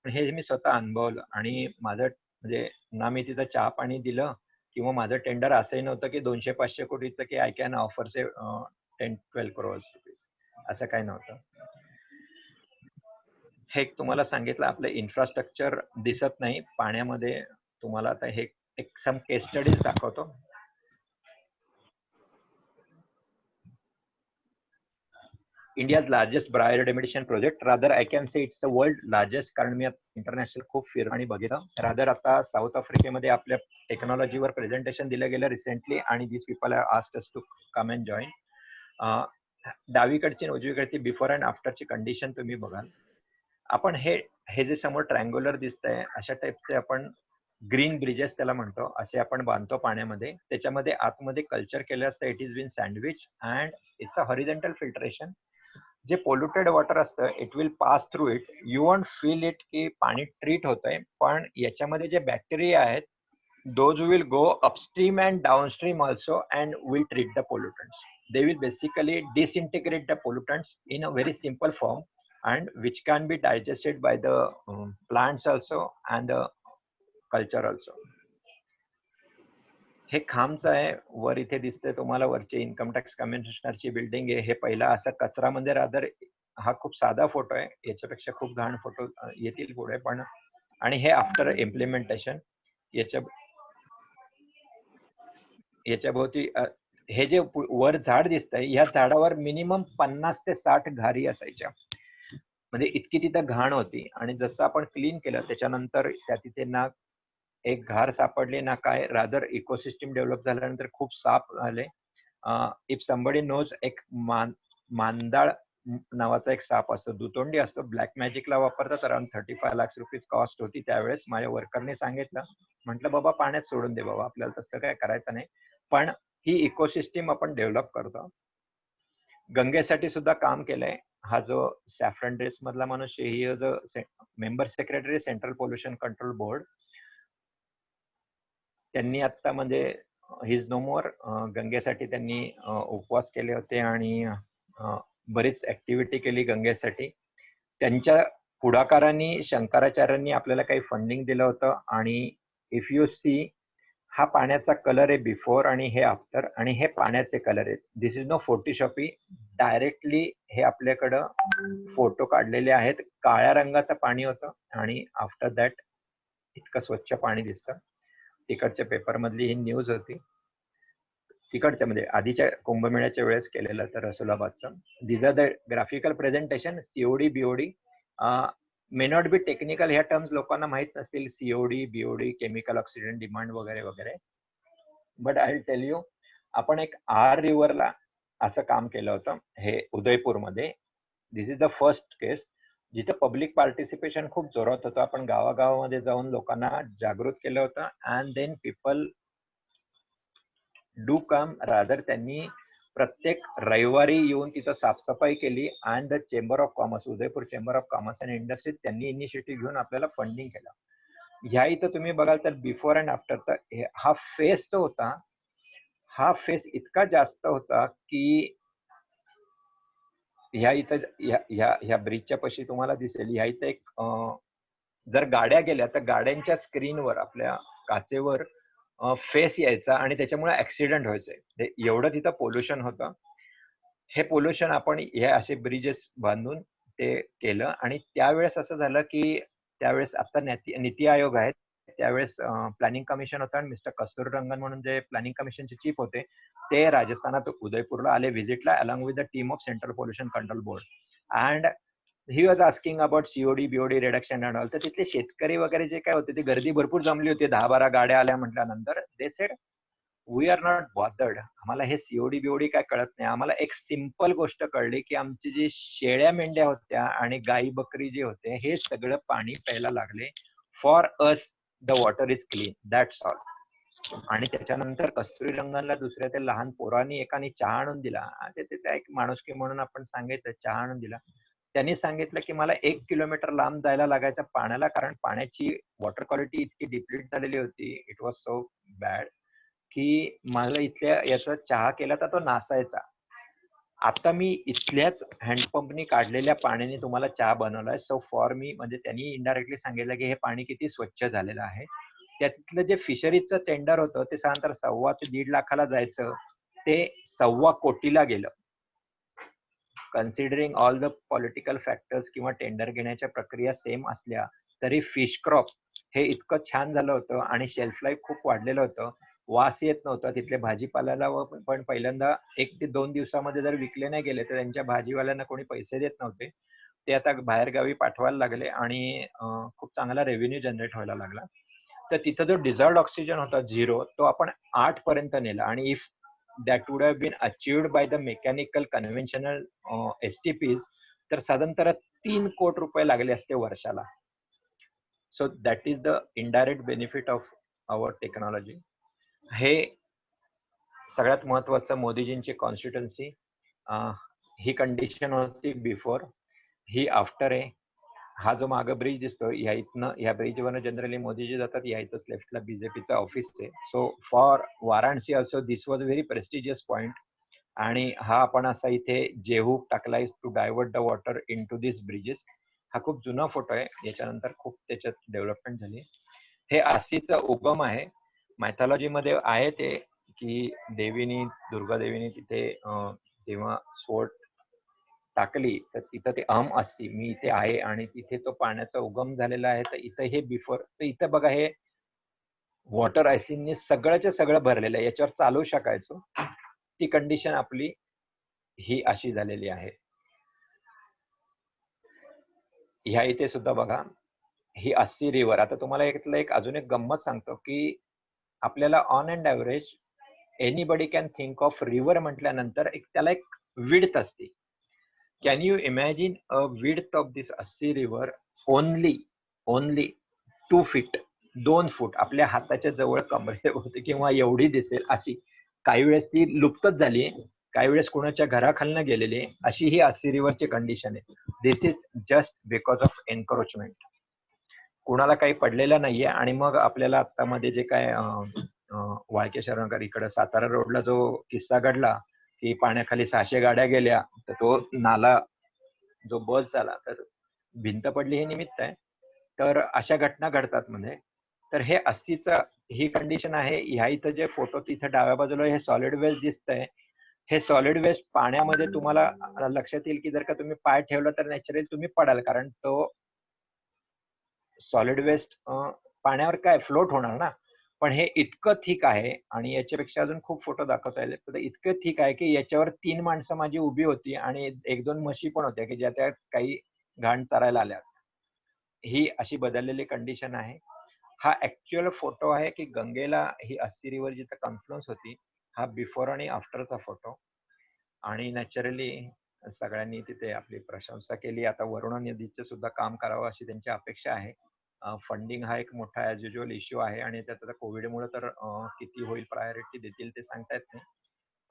Speaker 4: हे मी स्वतः अनुभवलं. आणि माझं म्हणजे ना मी तिथं चहा पाणी दिलं किंवा माझं टेंडर असंही नव्हतं की 200-500 कोटीचं की I can offer say 10-12 crores rupees, असं काही नव्हतं. हे तुम्हाला सांगितलं आपलं इन्फ्रास्ट्रक्चर दिसत नाही पाण्यामध्ये. तुम्हाला आता हे एक सम केस स्टडीज दाखवतो. India's largest bioremediation project, rather I can say it's the world largest, कारण मी इंटरनॅशनल खूप फिरलो आणि बघितलं. रादर आता साऊथ आफ्रिकेमध्ये आपल्या टेक्नॉलॉजीवर प्रेझेंटेशन दिलं गेलं रिसेंटली आणि this people have asked us to come and join. डावीकडची आणि उजवीकडची बिफोर अँड आफ्टरची कंडिशन तुम्ही बघाल. आपण हे जे समोर ट्रँग्युलर दिसतंय अशा टाईपचे आपण ग्रीन ब्रिजेस त्याला म्हणतो, असे आपण बांधतो पाण्यामध्ये. त्याच्यामध्ये आतमध्ये कल्चर केलं असतं. It is been sandwich and it's a horizontal filtration. जे पोल्युटेड वॉटर असतं it will pass through it. You won't feel it की पाणी ट्रीट होतंय, पण याच्यामध्ये जे बॅक्टेरिया आहेत those will go upstream and downstream also and will treat the pollutants. They will basically disintegrate the pollutants in a very simple form and which can be digested by the plants also and the culture also. हे खामचं आहे. वर इथे दिसते तुम्हाला वरची income tax कमिशनरची building आहे. हे पहिला असा कचरामध्ये रादर, हा खूप साधा फोटो आहे, याच्यापेक्षा खूप घाण फोटो येतील पुढे पण. आणि हे आफ्टर इम्प्लिमेंटेशन. याच्या भोवती हे जे वर झाड दिसतंय या झाडावर मिनिमम 50 ते 60 घारी असायच्या. म्हणजे इतकी तिथं घाण होती. आणि जसं आपण क्लीन केलं त्याच्यानंतर त्या तिथे ना एक घार सापडले ना काय, रादर इकोसिस्टम डेव्हलप झाल्यानंतर खूप साप आले. इफ समबडी नोज, एक मांदाळ नावाचा एक साप असतो, दुतोंडी असतो, ब्लॅक मॅजिकला वापरतात. अराउंड 35 लाख रुपीज कॉस्ट होती त्यावेळेस. माझ्या वर्करने सांगितलं, म्हटलं बाबा पाण्यात सोडून दे बाबा, आपल्याला तसं काय करायचं नाही, पण ही इकोसिस्टम आपण डेव्हलप करतो. गंगेसाठी सुद्धा काम केलंय. हा जो सॅफ्रन ड्रेस मधला मनुष्य, he is a member secretary central pollution control board. त्यांनी आता म्हणजे ही इज नो मोर. गंगेसाठी त्यांनी उपवास केले होते आणि बरीच ऍक्टिव्हिटी केली गंगेसाठी. त्यांच्या पुढाकारांनी शंकराचार्यांनी आपल्याला काही फंडिंग दिलं होतं. आणि इफ यू सी, हा पाण्याचा कलर आहे बिफोर आणि हे आफ्टर, आणि हे पाण्याचे कलर आहेत. दिस इज नो फोटोशॉपी. डायरेक्टली हे आपल्याकडं फोटो काढलेले आहेत. काळ्या रंगाचं पाणी होतं आणि आफ्टर दॅट इतकं स्वच्छ पाणी दिसतं. तिकडच्या पेपर मधली ही न्यूज होती. तिकडच्या म्हणजे आधीच्या कुंभमेळ्याच्या वेळेस केलेलं तर रसुलाबादचं. This are the graphical presentation. COD BOD may not be technical, ह्या टर्म्स लोकांना माहित नसतील. COD BOD, chemical oxidant demand वगैरे वगैरे. But I will tell you, आपण एक आर रिव्हरला असं काम केलं होतं हे उदयपूरमध्ये. This is the first case जिथे पब्लिक पार्टिसिपेशन खूप जोरात होतं. आपण गावागावामध्ये जाऊन लोकांना जागृत केलं होतं. And then people do come. Rather त्यांनी प्रत्येक रविवारी येऊन तिथं साफसफाई केली. And the chamber of commerce, Udaipur chamber of commerce and industry, त्यांनी इनिशिएटिव्ह घेऊन आपल्याला फंडिंग केलं. ह्या इथं तुम्ही बघाल तर बिफोर अँड आफ्टर, तर हा फेस जो होता, हा फेस इतका जास्त होता की ह्या इथं ह्या ब्रिजच्या पशी तुम्हाला दिसेल, ह्या इथं एक जर गाड्या गेल्या तर गाड्यांच्या स्क्रीनवर आपल्या काचेवर फेस यायचा आणि त्याच्यामुळे ऍक्सिडेंट व्हायचे. एवढं तिथं पोल्युशन होतं. हे पोल्युशन आपण हे असे ब्रिजेस बांधून ते केलं. आणि त्यावेळेस असं झालं की त्यावेळेस आता नीती आयोग आहेत त्यावेळेस प्लॅनिंग कमिशन होतं आणि मिस्टर कस्तुरी रंगन म्हणून जे प्लॅनिंग कमिशनचे चीफ होते ते राजस्थानात उदयपूरला आले व्हिजिटला along with the team of central pollution control board. And he was asking about COD BOD reduction and all. तर तिथले शेतकरी वगैरे जे काय होते ते गर्दी भरपूर जमली होती, 10-12 गाड्या आल्या म्हटल्यानंतर they said we are not bothered. आम्हाला हे सीओडी बीओडी काय कळत नाही. आम्हाला एक सिंपल गोष्ट कळली की आमची जी शेळ्या मेंढ्या होत्या आणि गाई बकरी जे होते हे सगळं पाणी प्यायला लागले. For us the water is clean, that's all. आणि त्याच्यानंतर कस्तुरी रंगनला दुसऱ्या त्या लहान पोरांनी एकाने चहा आणून दिला. ते त्या एक माणुसकी म्हणून आपण सांगितलं, चहा आणून दिला. त्यांनी सांगितलं की मला 1 किलोमीटर लांब जायला लागायचं पाण्याला, कारण पाण्याची वॉटर क्वालिटी इतकी डिप्लीट झालेली होती, इट वॉज सो बॅड, की मला इथल्या याचा चहा केला तर तो नासायचा. आता मी इथल्याच हँडपंपनी काढलेल्या पाण्याने तुम्हाला चहा बनवलाय. सो फॉर मी, म्हणजे त्यांनी इनडायरेक्टली सांगितलं की हे पाणी किती स्वच्छ झालेलं आहे. त्यातलं जे फिशरीजचं टेंडर होतं ते साधारण 1.25 ते 1.5 लाखाला जायचं, ते 1.25 कोटीला गेलं. Considering all the political factors किंवा टेंडर घेण्याच्या प्रक्रिया सेम असल्या तरी फिश क्रॉप हे इतकं छान झालं होतं आणि शेल्फ लाईफ खूप वाढलेलं होतं. वास येत नव्हता. तिथले भाजीपाल्याला पण पहिल्यांदा 1 ते 2 दिवसामध्ये जर विकले नाही गेले तर त्यांच्या भाजीवाल्यांना कोणी पैसे देत नव्हते. ते आता बाहेरगावी पाठवायला लागले आणि खूप चांगला रेव्हेन्यू जनरेट व्हायला लागला. तर तिथं जो डिझॉल्व्ड ऑक्सिजन होता 0 तो आपण 8 पर्यंत नेला. आणि if that would have been achieved by the mechanical conventional STPs तर साधारणतः 3 कोटी रुपये लागले असते वर्षाला. So that is the indirect benefit of our technology. हे सगळ्यात महत्वाचं मोदीजींची कॉन्स्टिट्युन्सी. ही कंडिशन होती बिफोर, ही आफ्टर आहे. हा जो मागं ब्रिज दिसतो ह्या इथनं, ह्या ब्रिजवरनं जनरली मोदीजी जातात. या इथंच लेफ्टला बीजेपीचं ऑफिस आहे. So for Varanasi also this was very prestigious point. आणि हा आपण असा इथे जेहू टाकलाय to divert the water in to this bridges. हा खूप जुना फोटो आहे. याच्यानंतर खूप त्याच्यात डेव्हलपमेंट झाली. हे अस्सीचा उगम आहे. मायथॉलॉजीमध्ये आहे ते की देवीनी, दुर्गा देवीने तिथे जेव्हा स्वोट टाकली तर तिथं ते अस्सी, मी इथे आहे आणि तिथे तो पाण्याचा उगम झालेला आहे. तर इथं हे बिफोर, तर इथं बघा हे वॉटर आयसिंगने सगळ्याच्या सगळं भरलेलं आहे. याच्यावर चालू शकायचो. ती कंडिशन आपली ही अशी झालेली आहे. ह्या इथे सुद्धा बघा ही अस्सी रिव्हर. आता तुम्हाला यातलं एक अजून एक गंमत सांगतो की आपल्याला on and average anybody can think of river म्हटल्यानंतर एक त्याला एक विड्थ असते. Can you imagine a width of this Assi river only 2 feet, 2 फूट, आपल्या हाताच्या जवळ कमरे होते किंवा एवढी दिसेल अशी. काही वेळेस ती लुप्तच झाली, काही वेळेस कोणाच्या घराखालनं गेलेली, अशी ही अस्सी रिव्हरची कंडिशन आहे. This is just because of encroachment. कुणाला काही पडलेलं नाहीये. आणि मग आपल्याला आता मध्ये जे काय वाळके शरणकर इकडे सातारा रोडला जो किस्सा घडला की पाण्याखाली 600 गाड्या गेल्या, तर तो नाला जो बस झाला तर भिंत पडली, हे निमित्त आहे. तर अशा घटना घडतात मध्ये. तर हे अस्सीचं ही कंडिशन आहे. ह्या इथं जे फोटो तिथं डाव्या बाजूला हे सॉलिड वेस्ट दिसतंय, हे सॉलिड वेस्ट पाण्यामध्ये तुम्हाला लक्षात येईल की जर का तुम्ही पाय ठेवला तर नॅचरली तुम्ही पडाल, कारण तो सॉलिड वेस्ट पाण्यावर काय फ्लोट होणार ना. पण हे इतकं थिक आहे आणि याच्यापेक्षा अजून खूप फोटो दाखवता येईल. तर इतकं थिक आहे की याच्यावर 3 माणसं माझी उभी होती आणि 1-2 म्हशी पण होत्या की ज्या त्या काही घाण चरायला आल्या. ही अशी बदललेली कंडिशन आहे. हा ऍक्च्युअल फोटो आहे की गंगेला ही अस्सी रिव्हर जिथं कन्फ्लुअन्स होती, हा बिफोर आणि आफ्टरचा फोटो. आणि नॅचरली सगळ्यांनी तिथे आपली प्रशंसा केली. आता वरुणा नदीचं सुद्धा काम करावं अशी त्यांची अपेक्षा आहे. फंडिंग हा एक मोठा ऍज युज्युअल इश्यू आहे आणि त्यात आता कोविडमुळे तर किती होईल, प्रायोरिटी देतील ते सांगता येत नाही.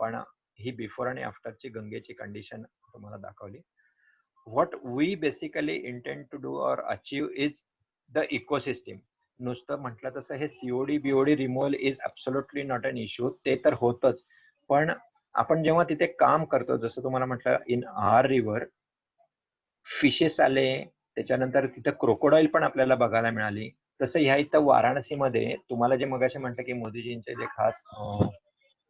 Speaker 4: पण ही बिफोर आणि आफ्टरची गंगेची कंडिशन तुम्हाला दाखवली. What we basically intend to do or achieve is the ecosystem. नुसतं म्हटलं तसं हे COD BOD removal is absolutely not an issue. ते तर होतच. पण आपण जेव्हा तिथे काम करतो, जसं तुम्हाला म्हटलं इन आर रिव्हर फिशेस आले, त्याच्यानंतर तिथं क्रोकोडाईल पण आपल्याला बघायला मिळाली. तसं ह्या इथं वाराणसीमध्ये तुम्हाला जे मगाशी म्हटलं की मोदीजींचे जे खास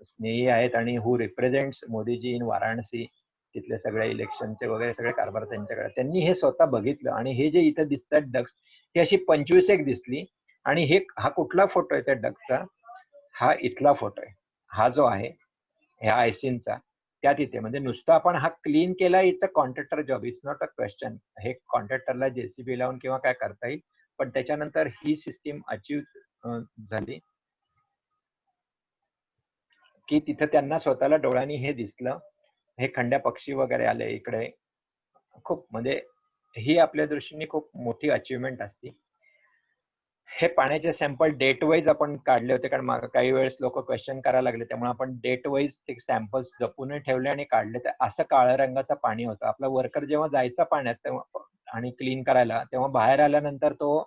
Speaker 4: स्नेही आहेत आणि हु रिप्रेझेंट्स मोदीजी इन वाराणसी, तिथले सगळे इलेक्शनचे वगैरे सगळे कारभार त्यांच्याकडे, त्यांनी हे स्वतः बघितलं. आणि हे जे इथं दिसतात डक्स, ही अशी 25 एक दिसली. आणि हा कुठला फोटो आहे त्या डगचा? हा इथला फोटो आहे. हा जो आहे ह्या आयसिनचा त्या तिथे, म्हणजे नुसतं आपण हा क्लीन केला, it's a contractor job, it's not a question. हे कॉन्ट्रॅक्टरला जेसीबी लावून किंवा काय करता येईल, पण त्याच्यानंतर ही सिस्टीम अचीव्ह झाली की तिथं त्यांना स्वतःला डोळ्यांनी हे दिसलं, हे खंड्या पक्षी वगैरे आले इकडे. खूप म्हणजे ही आपल्या दृष्टीने खूप मोठी अचीवमेंट असते. हे पाण्याचे सॅम्पल डेट वाईज आपण काढले होते, कारण काही वेळेस लोक क्वेश्चन करायला लागले, त्यामुळे आपण डेट वाईज ते सॅम्पल्स जपून ठेवले आणि काढले. तर असं काळ्या रंगाचं पाणी होतं. आपला वर्कर जेव्हा जायचा पाण्यात तेव्हा आणि क्लीन करायला, तेव्हा बाहेर आल्यानंतर तो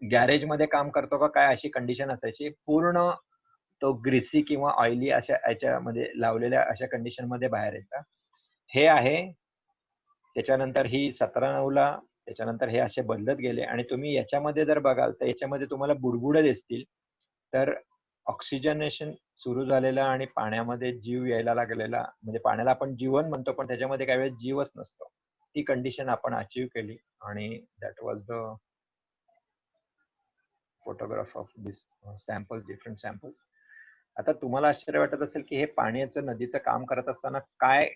Speaker 4: गॅरेज मध्ये काम करतो का काय अशी कंडिशन असायची. पूर्ण तो ग्रीसी किंवा ऑइली अशा याच्यामध्ये लावलेल्या अशा कंडिशन मध्ये बाहेर यायचा. हे आहे. त्याच्यानंतर ही 17/9ला, त्याच्यानंतर हे असे बदलत गेले. आणि तुम्ही याच्यामध्ये जर बघाल तर याच्यामध्ये तुम्हाला बुडबुडे दिसतील. तर ऑक्सिजनेशन सुरू झालेलं आणि पाण्यामध्ये जीव यायला लागलेला, म्हणजे पाण्याला आपण जीवन म्हणतो पण त्याच्यामध्ये काही वेळेस जीवच नसतो. ती कंडिशन आपण अचीव केली आणि that was the photograph of this samples, different samples. आता तुम्हाला आश्चर्य वाटत असेल की हे पाण्याचं नदीचं काम करत असताना काय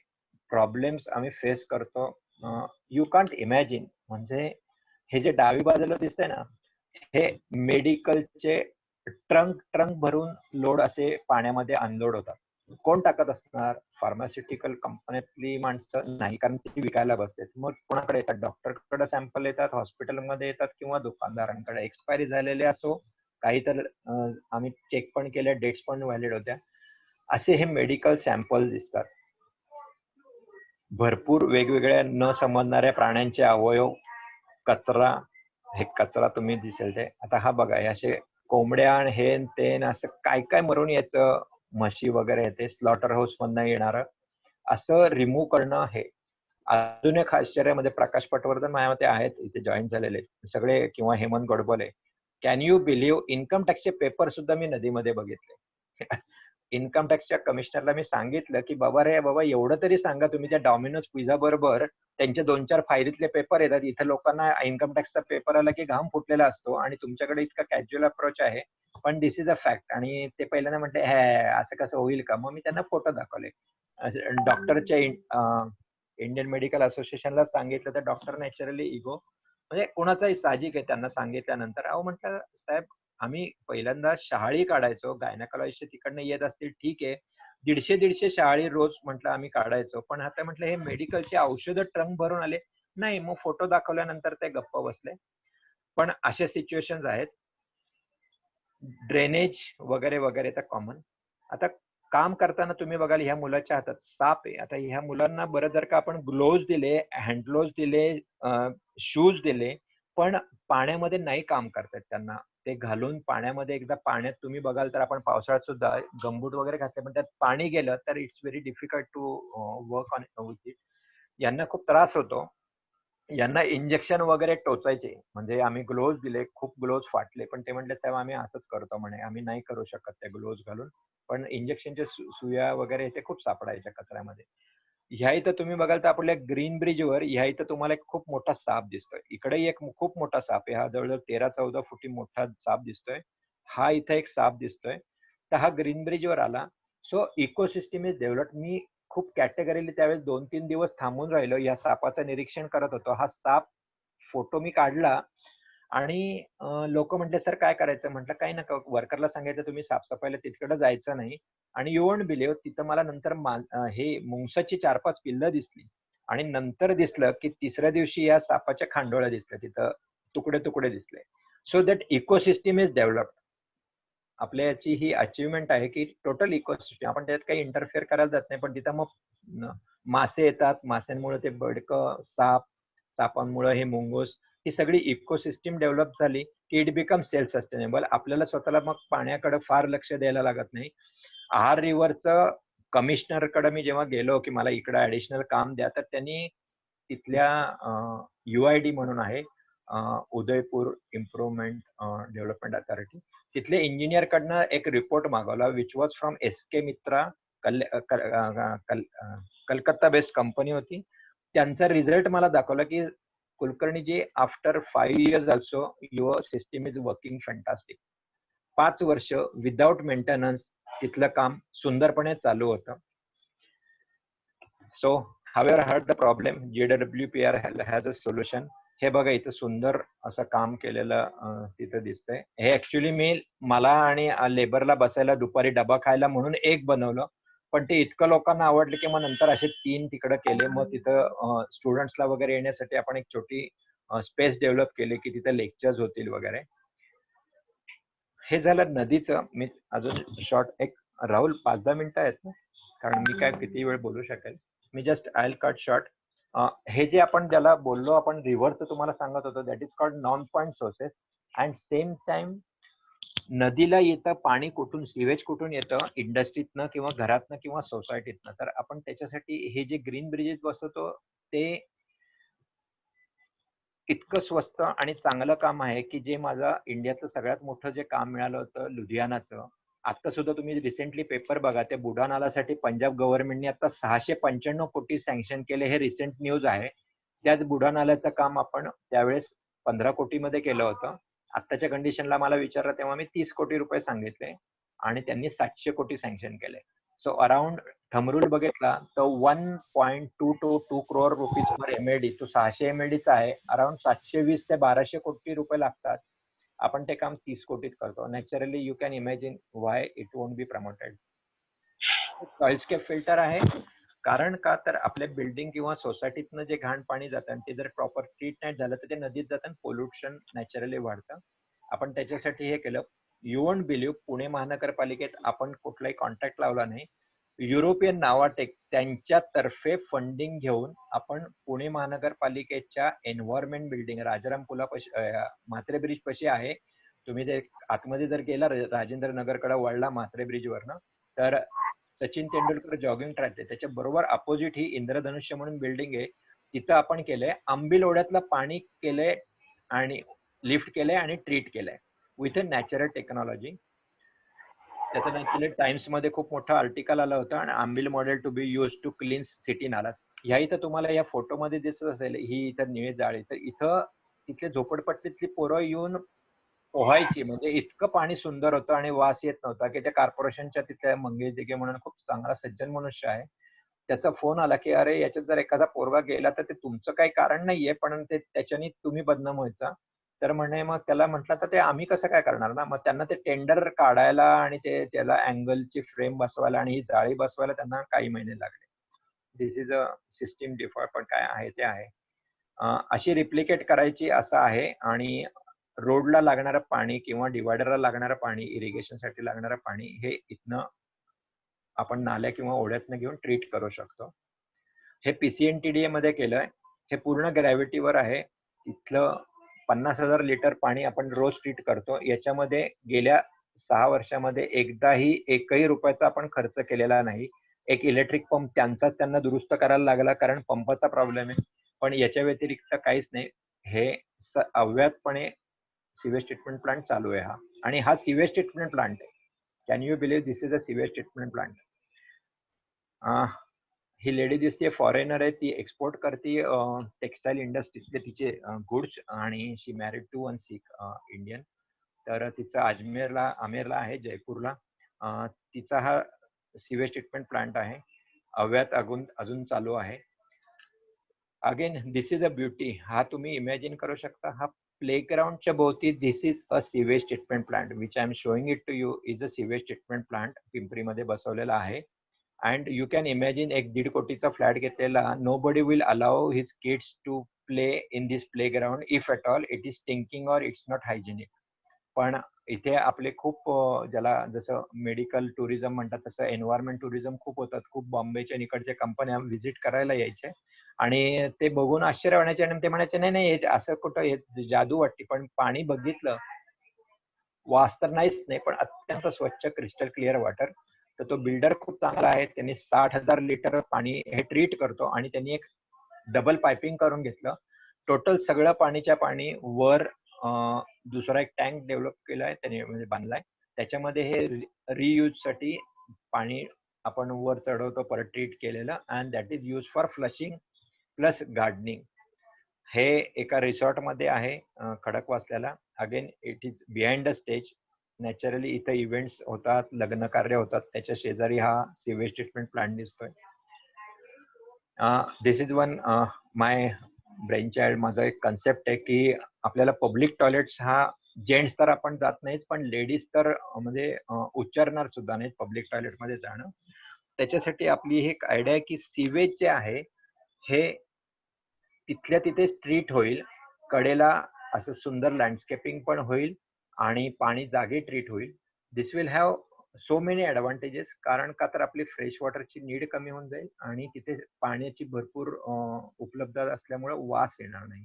Speaker 4: प्रॉब्लेम्स आम्ही फेस करतो. You can't imagine. म्हणजे हे जे डावी बाजूला दिसतंय ना, हे मेडिकलचे ट्रंक भरून लोड असे पाण्यामध्ये अनलोड होतात. कोण टाकत असणार? फार्मास्युटिकल कंपन्यातली माणसं नाही, कारण ती विकायला बसतात. मग कोणाकडे येतात? डॉक्टरकडे सॅम्पल येतात, हॉस्पिटलमध्ये येतात किंवा दुकानदारांकडे. एक्सपायरी झालेले असो, काही तर आम्ही चेक पण केल्या, डेट्स पण व्हॅलिड होत्या. असे हे मेडिकल सॅम्पल दिसतात. भरपूर वेगवेगळ्या न समजणाऱ्या प्राण्यांचे अवयव, कचरा. हे कचरा तुम्ही दिसेल ते. आता हा बघा, हे असे कोंबड्या आणि हे ते असं काय काय मरून यायचं, म्हशी वगैरे येते स्लॉटर हाऊस मधनं येणार, असं रिमूव्ह करणं. हे अजून एक आश्चर्यामध्ये प्रकाश पटवर्धन माझ्या मते आहेत इथे जॉईन झालेले सगळे, किंवा Hemant Godbole. Can you believe, income टॅक्सचे पेपर सुद्धा मी नदीमध्ये बघितले. इन्कम टॅक्सच्या कमिशनरला मी सांगितलं की बाबा एवढं तरी सांगा तुम्ही, त्या डॉमिनोज पिझ्झा बरोबर त्यांचे 2-4 फायलीतले पेपर येतात, इथे लोकांना इन्कम टॅक्सचा पेपर आला की घाम फुटलेला असतो आणि तुमच्याकडे इतका कॅज्युअल अप्रोच आहे. पण दिस इज अ फॅक्ट. आणि ते पहिल्यांदा म्हटले असं कसं होईल का? मग मी त्यांना फोटो दाखवले. डॉक्टरच्या इंडियन मेडिकल असोसिएशनला सांगितलं तर डॉक्टर नॅचरली इगो, म्हणजे कोणाचाही साहजिक आहे. त्यांना सांगितल्यानंतर अहो म्हटलं साहेब, आम्ही पहिल्यांदा शहाळी काढायचो, गायनाकॉलॉजिस्ट तिकडनं येत असतील ठीक आहे, 150 शहाळी रोज म्हटलं आम्ही काढायचो. पण आता म्हटलं हे मेडिकलचे औषधं ट्रंक भरून आले नाही. मग फोटो दाखवल्यानंतर ते गप्प बसले. पण अशा सिच्युएशन्स आहेत. ड्रेनेज वगैरे वगैरे तर कॉमन. आता काम करताना तुम्ही बघाल ह्या मुलाच्या हातात साप आहे. आता ह्या मुलांना बरं जर का आपण ग्लोव्ज दिले, हँड ग्लोव्ज दिले, शूज दिले, पण पाण्यामध्ये नाही काम करतात त्यांना. ते घालून पाण्यामध्ये एकदा पाण्यात तुम्ही बघाल तर आपण पावसाळ्यात सुद्धा गमबूट वगैरे घातले, पण त्यात पाणी गेलं तर it's very difficult to work on with it. यांना खूप त्रास होतो. यांना इंजेक्शन वगैरे टोचायचे, म्हणजे आम्ही ग्लोव्ज दिले, खूप ग्लोव्ज फाटले, पण ते म्हटले साहेब आम्ही असंच करतो म्हणे, आम्ही नाही करू शकत ते ग्लोव्ज घालून. पण इंजेक्शनच्या सुया वगैरे ते खूप सापडायच्या कचऱ्यामध्ये. ह्या इथं तुम्ही बघाल तर आपल्या ग्रीन ब्रिजवर ह्या इथं तुम्हाला एक खूप मोठा साप दिसतोय. इकडे एक खूप मोठा साप आहे. हा जवळजवळ 13-14 फुटी मोठा साप दिसतोय. हा इथं एक साप दिसतोय. तर हा ग्रीन ब्रिजवर आला. So ecosystem is develop. मी खूप कॅटेगरीली त्यावेळेस 2-3 दिवस थांबून राहिलो, या सापाचं निरीक्षण करत होतो. हा साप फोटो मी काढला आणि लोक म्हटले सर काय करायचं? म्हटलं काही नका, वर्करला सांगायचं तुम्ही साफसफाईला तिकडे जायचं नाही. आणि यू वोंट बिलीव्ह, तिथं मला नंतर हे मुंगसाची 4-5 पिल्लं दिसली. आणि नंतर दिसलं की तिसऱ्या दिवशी या सापाच्या खांडोळ्या दिसल्या, तिथं तुकडे तुकडे दिसले. So that ecosystem is developed. आपल्या याची ही अचीवमेंट आहे की टोटल इकोसिस्टम, आपण त्यात काही इंटरफेअर करायला जात नाही. पण तिथं मग मासे येतात, माशांमुळे ते बडकं, सापांमुळे हे मुंगूस, ही सगळी इकोसिस्टम डेव्हलप झाली की इट बिकम सेल्फ सस्टेनेबल. आपल्याला स्वतःला मग पाण्याकडे फार लक्ष द्यायला लागत नाही. आहार रिव्हरचं कमिशनरकडे मी जेव्हा गेलो की मला इकडे ऍडिशनल काम द्या, तर त्यांनी तिथल्या UID म्हणून आहे, उदयपूर इम्प्रुव्हमेंट डेव्हलपमेंट अथॉरिटी, तिथले इंजिनियर कडनं एक रिपोर्ट मागवला विच वॉज फ्रॉम SK मित्रा, कलकत्ता बेस्ड कंपनी होती. त्यांचा रिझल्ट मला दाखवला की Kulkarni after 5 years also your system is working fantastic. 5 वर्ष विदाउट मेंटेनन्स तिथलं काम सुंदरपणे चालू होतं. So have heard the problem, JWPR has a solution. हे बघा इथं सुंदर असं काम केलेलं तिथं दिसतंय. हे ऍक्च्युली मला आणि लेबरला बसायला दुपारी डबा खायला म्हणून एक बनवलं, पण ते इतकं लोकांना आवडलं की मग नंतर असे 3 तिकडं केले. मग तिथं स्टुडंट्सला वगैरे येण्यासाठी आपण एक छोटी स्पेस डेव्हलप केली की तिथं लेक्चर्स होतील वगैरे. हे झालं नदीचं. मी अजून शॉर्ट एक राहुल 5-10 मिनिटं आहेत ना, कारण मी काय किती वेळ बोलू शकेल. मी just I will cut short. हे जे आपण ज्याला बोललो आपण रिव्हरचं तुम्हाला सांगत होतो, that is called non point sources. And same time नदीला येतं पाणी कुठून, सिवेज कुठून येतं, इंडस्ट्रीतनं किंवा घरातनं किंवा सोसायटीतनं. तर आपण त्याच्यासाठी हे जे ग्रीन ब्रिजेस बसवतो ते इतकं स्वस्त आणि चांगलं काम आहे की जे माझं इंडियाचं सगळ्यात मोठं जे काम मिळालं होतं लुधियानाचं. आता सुद्धा तुम्ही रिसेंटली पेपर बघा, त्या बुडा नालासाठी पंजाब गव्हर्नमेंटने आता 695 कोटी सँक्शन केले. हे रिसेंट न्यूज आहे. त्याच बुडा नाल्याचं काम आपण त्यावेळेस 15 कोटीमध्ये केलं होतं. आत्ताच्या कंडिशनला मला विचारलं तेव्हा मी 30 कोटी रुपये सांगितले आणि त्यांनी 700 कोटी सँक्शन केले. सो अराउंड थंबरूल बघितला तर 1.222 करोड रुपीज पर MLD. तो 600 MLDचा आहे. अराउंड 720 ते 1200 कोटी रुपये लागतात. आपण ते काम 30 कोटीत करतो. Naturally you can imagine why it won't be promoted. Soilscape filter आहे. कारण का तर आपल्या बिल्डिंग किंवा सोसायटीतनं जे घाण पाणी जातं ते जर प्रॉपर ट्रीट नाही झालं तर ते नदीत जातं, पोल्युशन नॅचरली वाढतं. आपण त्याच्यासाठी हे केलं. यू वोंट बिलीव्ह, पुणे महानगरपालिकेत आपण कुठलाही कॉन्ट्रॅक्ट लावला नाही. युरोपियन नावाटेक त्यांच्यातर्फे फंडिंग घेऊन आपण पुणे महानगरपालिकेच्या एन्व्हायरमेंट बिल्डिंग राजाराम पुलापाशी म्हात्रे ब्रिज पाशी आहे. तुम्ही ते आतमध्ये जर गेला राजेंद्र नगरकडे वळला म्हात्रे ब्रिज वरनं तर सचिन तेंडुलकर जॉगिंग ट्रॅक आहे, त्याच्या बरोबर अपोजिट ही इंद्रधनुष्य म्हणून बिल्डिंग आहे. तिथं आपण केलंय आंबील ओढ्यातलं पाणी केलंय आणि लिफ्ट केलंय आणि ट्रीट केलंय विथ अ नॅचरल टेक्नॉलॉजी. त्याचं नॅचरली टाइम्स मध्ये खूप मोठं आर्टिकल आलं होतं आणि Ambil model to be use to clean city nalas. ह्या इथं तुम्हाला या फोटोमध्ये दिसत असेल ही इथं निळे जाळी. तर इथं तिथले झोपडपट्टीतली पोरं येऊन पोहायची, म्हणजे इतकं पाणी सुंदर होतं आणि वास येत नव्हता की त्या कॉर्पोरेशनच्या तिथल्या मंगेश दिघे म्हणून खूप चांगला सज्जन मनुष्य आहे, त्याचा फोन आला की अरे याच्यात जर एखादा पोरगा गेला तर ते तुमचं काही कारण नाहीये पण ते त्याच्याने तुम्ही बदनाम व्हायचा. तर म्हणे मग त्याला म्हटलं तर ते आम्ही कसं काय करणार ना. मग त्यांना ते टेंडर काढायला आणि ते त्याला अँगलची फ्रेम बसवायला आणि ही जाळी बसवायला त्यांना काही महिने लागले. दिस इज अ सिस्टीम डिफॉल्ट, पण काय आहे ते आहे. अशी रिप्लिकेट करायची असं आहे. आणि रोडला लागणारं पाणी किंवा डिवायडरला लागणारं पाणी, इरिगेशनसाठी लागणारं पाणी हे इथनं आपण नाल्या किंवा ओढ्यातनं घेऊन ट्रीट करू शकतो. हे PCNTDA मध्ये केलंय. हे पूर्ण ग्रॅव्हिटीवर आहे. इथलं 50,000 लिटर पाणी आपण रोज ट्रीट करतो. याच्यामध्ये गेल्या 6 वर्षामध्ये एकदाही एकही रुपयाचा आपण खर्च केलेला नाही. एक इलेक्ट्रिक पंप त्यांना दुरुस्त करायला लागला कारण पंपाचा प्रॉब्लेम आहे, पण याच्या व्यतिरिक्त काहीच नाही. हे अव्याहतपणे सिवेज ट्रीटमेंट प्लांट चालू आहे हा. आणि हा सिवेज ट्रीटमेंट प्लांट आहे. Can you believe this is a sewage treatment plant. ही लेडी दिसते फॉरेनर आहे, ती एक्सपोर्ट करते टेक्सटाईल इंडस्ट्रीतले तिचे गुड्स आणि she married to one Sikh Indian. तर तिचं आमेरला आहे, जयपूरला. तिचा हा सिवेज ट्रीटमेंट प्लांट आहे. अव्यात अजून चालू आहे. Again this is a beauty. हा तुम्ही इमॅजिन करू शकता, हा प्लेग्राऊंडच्या भोवती this is a sewage treatment plant which I am showing it to you is a sewage treatment plant पिंपरीमध्ये बसवलेला आहे. अँड यू कॅन इमॅजिन एक 1.5 कोटीचा फ्लॅट घेतलेला, nobody will allow his kids to play in this playground if at all it is stinking or it's not hygienic. पण इथे आपले खूप ज्याला जसं मेडिकल टुरिझम म्हणतात तसं एन्व्हायरमेंट टुरिझम खूप होतात. खूप बॉम्बेच्या निकडच्या कंपन्या व्हिजिट करायला यायचे आणि ते बघून आश्चर्य वाटायचे आणि ते म्हणायचे नाही नाही असं कुठं जादू वाटते. पण पाणी बघितलं, वास तर नाहीच नाही पण अत्यंत स्वच्छ क्रिस्टल क्लिअर वॉटर. तर तो बिल्डर खूप चांगला आहे. त्यांनी 60,000 लिटर पाणी हे ट्रीट करतो आणि त्यांनी एक डबल पायपिंग करून घेतलं. टोटल सगळं पाणीच्या पाणी वर दुसरा एक टँक डेव्हलप केलाय त्याने, म्हणजे बांधलाय. त्याच्यामध्ये हे रियूज साठी पाणी आपण वर चढवतो परत ट्रीट केलेलं. And that is use for flushing plus gardening. हे एका रिसॉर्ट मध्ये आहे खडकवासल्याला. Again it is behind the stage. Naturally इथं इव्हेंट्स होतात, लग्न कार्य होतात, त्याच्या शेजारी हा सिवेज ट्रीटमेंट प्लांट दिसतोय. This is one my brain child. माझा एक कन्सेप्ट आहे की आपल्याला पब्लिक टॉयलेट्स हा जेंट्स तर आपण जात नाहीत, पण लेडीज तर म्हणजे उच्चारणार सुद्धा नाहीत पब्लिक टॉयलेट मध्ये जाणं. त्याच्यासाठी आपली ही एक आयडिया आहे की सिवेज जे आहे हे तिथल्या तिथे स्ट्रीट होईल, कडेला असं सुंदर लँडस्केपिंग पण होईल आणि पाणी जागी ट्रीट होईल. This will have so many advantages. कारण का तर आपली फ्रेश वॉटरची नीड कमी होऊन जाईल आणि तिथे पाण्याची भरपूर उपलब्धता असल्यामुळे वास येणार नाही.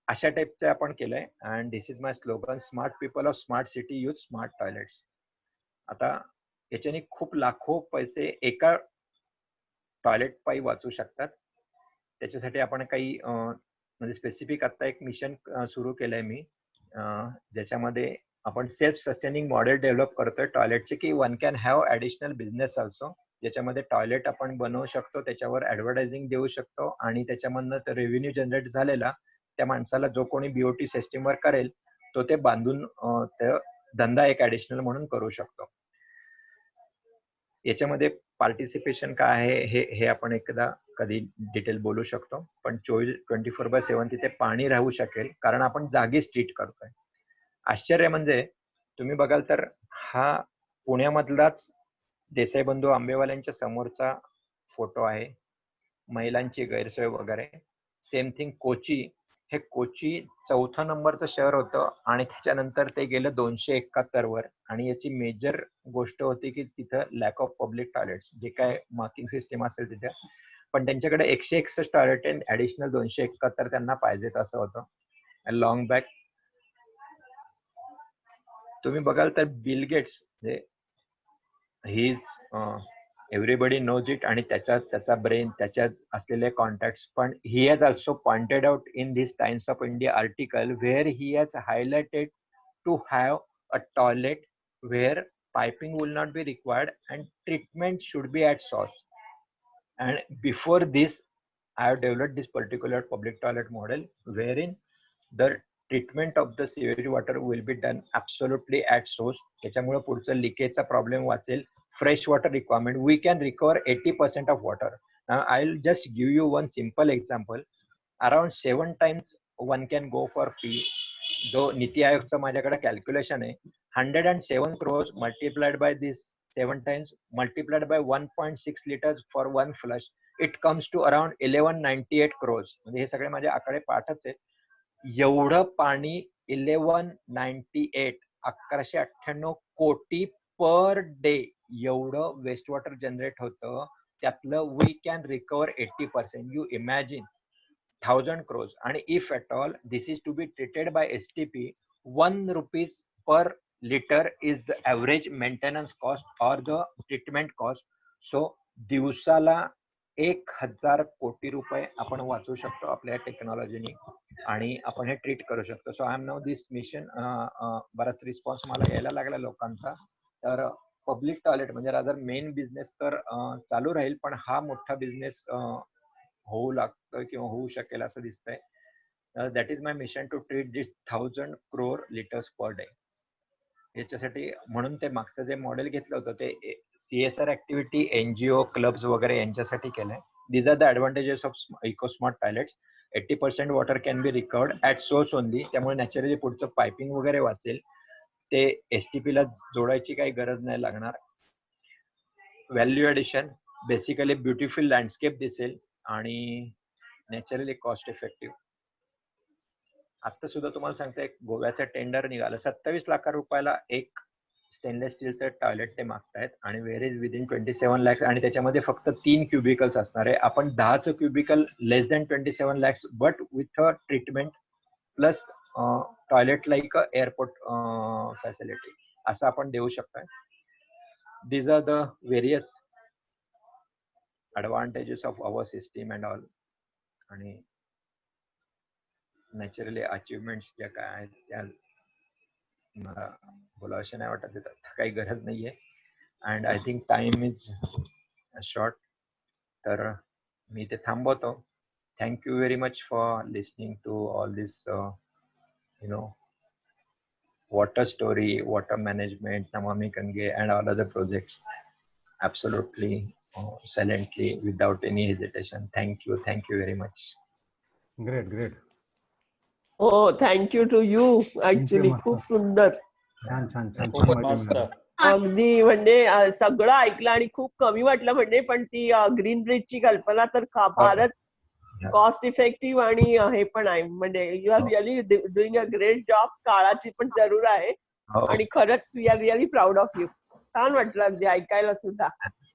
Speaker 4: अशा टाईपचं आपण केलंय. And this is my slogan, smart people of smart city use smart toilets. आता याच्याने खूप लाखो पैसे एका टॉयलेट पायी वाचू शकतात. त्याच्यासाठी आपण काही म्हणजे स्पेसिफिक आता एक मिशन सुरू केलंय मी, ज्याच्यामध्ये आपण सेल्फ सस्टेनिंग मॉडेल डेव्हलप करतोय टॉयलेटचे, की one can have additional business also, ज्याच्यामध्ये टॉयलेट आपण बनवू शकतो, त्याच्यावर ऍडव्हर्टायझिंग देऊ शकतो आणि त्याच्यामधनं रेव्हेन्यू जनरेट झालेला त्या माणसाला जो कोणी बीओटी सिस्टीमवर करेल तो ते बांधून धंदा एक ऍडिशनल म्हणून करू शकतो. याच्यामध्ये पार्टिसिपेशन काय आहे हे आपण एकदा कधी डिटेल बोलू शकतो, पण 24/7 तिथे पाणी राहू शकेल कारण आपण जागीच ट्रीट करतोय. आश्चर्य म्हणजे तुम्ही बघाल तर हा पुण्यामधलाच देसाई बंधू आंबेवाल्यांच्या समोरचा फोटो आहे, महिलांची गैरसोय वगैरे. सेम थिंग कोची, हे कोची 4था नंबरचं शहर होतं आणि त्याच्यानंतर ते गेलं 271 वर. आणि याची मेजर गोष्ट होती की तिथं लॅक ऑफ पब्लिक टॉयलेट्स, जे काय मार्किंग सिस्टीम असेल तिथे, पण त्यांच्याकडे 161 टॉयलेट आहे, ऍडिशनल 271 त्यांना पाहिजेत असं होतं लॉंग बॅक. तुम्ही बघाल तर Bill Gates, he is everybody knows it, आणि त्याचा ब्रेन, त्याच्यात असलेले कॉन्टॅक्ट्स. पण he has also pointed out in this Times of India article where he has highlighted to have a toilet where piping will not be required and treatment should be at source. And before this, I have developed this particular public toilet model wherein the treatment of the sewage water will be done absolutely at source. त्याच्यामुळे पुढचं लिकेजचा problem वाचेल. Fresh water requirement, we can recover 80% of water. Now I'll just give you one simple example. Around 7 times one can go for fee. जो नीति आयोगचं माझ्याकडे calculation आहे, 107 crores multiplied by this 7 times multiplied by 1.6 liters for one flush, it comes to around 1198 crores. म्हणजे हे सगळे माझे आकडे पाठच आहेत. एवढं पाणी 1198 1198 कोटी पर डे एवढं वेस्ट वॉटर जनरेट होतं. त्यातलं we can recover 80%. You imagine 1000 crores. And if at all this is to be treated by STP, 1 rupees per liter is the average maintenance cost or the treatment cost. So दिवसाला 1000 कोटी रुपये आपण वाचू शकतो आपल्या टेक्नॉलॉजीनी आणि आपण हे ट्रीट करू शकतो. So I am now this mission. बराच रिस्पॉन्स मला यायला लागला लोकांचा. तर पब्लिक टॉयलेट म्हणजे रादर मेन बिझनेस तर चालू राहील, पण हा मोठा बिझनेस होऊ लागतं किंवा होऊ शकेल असं दिसतंय. That is my mission to treat this 1000 crore liters per day. याच्यासाठी म्हणून ते मागचं जे मॉडेल घेतलं होतं ते CSR ऍक्टिव्हिटी, NGO, क्लब्स वगैरे यांच्यासाठी केलंय. These are the advantages of ecosmart toilets. 80% water can be recovered at source only. त्यामुळे नॅचरली पुढचं पायपिंग वगैरे वाचेल. ते STP ला जोडायची काही गरज नाही लागणार. Value addition, basically beautiful landscape दिसेल आणि नॅचरली कॉस्ट इफेक्टिव्ह. आता सुद्धा तुम्हाला सांगते, गोव्याचं टेंडर निघालं, 27 लाख रुपयाला एक स्टेनलेस स्टीलचं टॉयलेट ते मागतायत आणि वेअर इज विदिन 27 lakhs. आणि त्याच्यामध्ये फक्त 3 क्युबिकल्स असणार आहे. आपण 10चं cubicle less than 27 lakhs but with a treatment plus toilet like airport facility असं आपण देऊ शकतोय. These are the various advantages of our system and all. आणि नॅचरली अचिव्हमेंट्स ज्या काय आहेत त्या मला बोलावशा नाही वाटत, काही गरज नाहीये. And I think time is short. तर मी ते थांबवतो thank you very much for listening to all this, water story, water management, Namami Gange, and all other projects. Absolutely, silently, without any hesitation. Thank you very much.
Speaker 3: Great.
Speaker 1: हो, thank you to you. Actually खूप सुंदर,
Speaker 3: छान
Speaker 6: खूपच मस्त.
Speaker 1: अगदी म्हणजे सगळं ऐकलं आणि खूप कमी वाटलं म्हणजे, पण ती ग्रीन ब्रिजची कल्पना तर फारच कॉस्ट इफेक्टिव्ह आणि हे पण आहे. म्हणजे you are really doing a great job. काळाची पण जरूर आहे आणि खरंच we are really proud of you. छान वाटलं अगदी ऐकायला सुद्धा,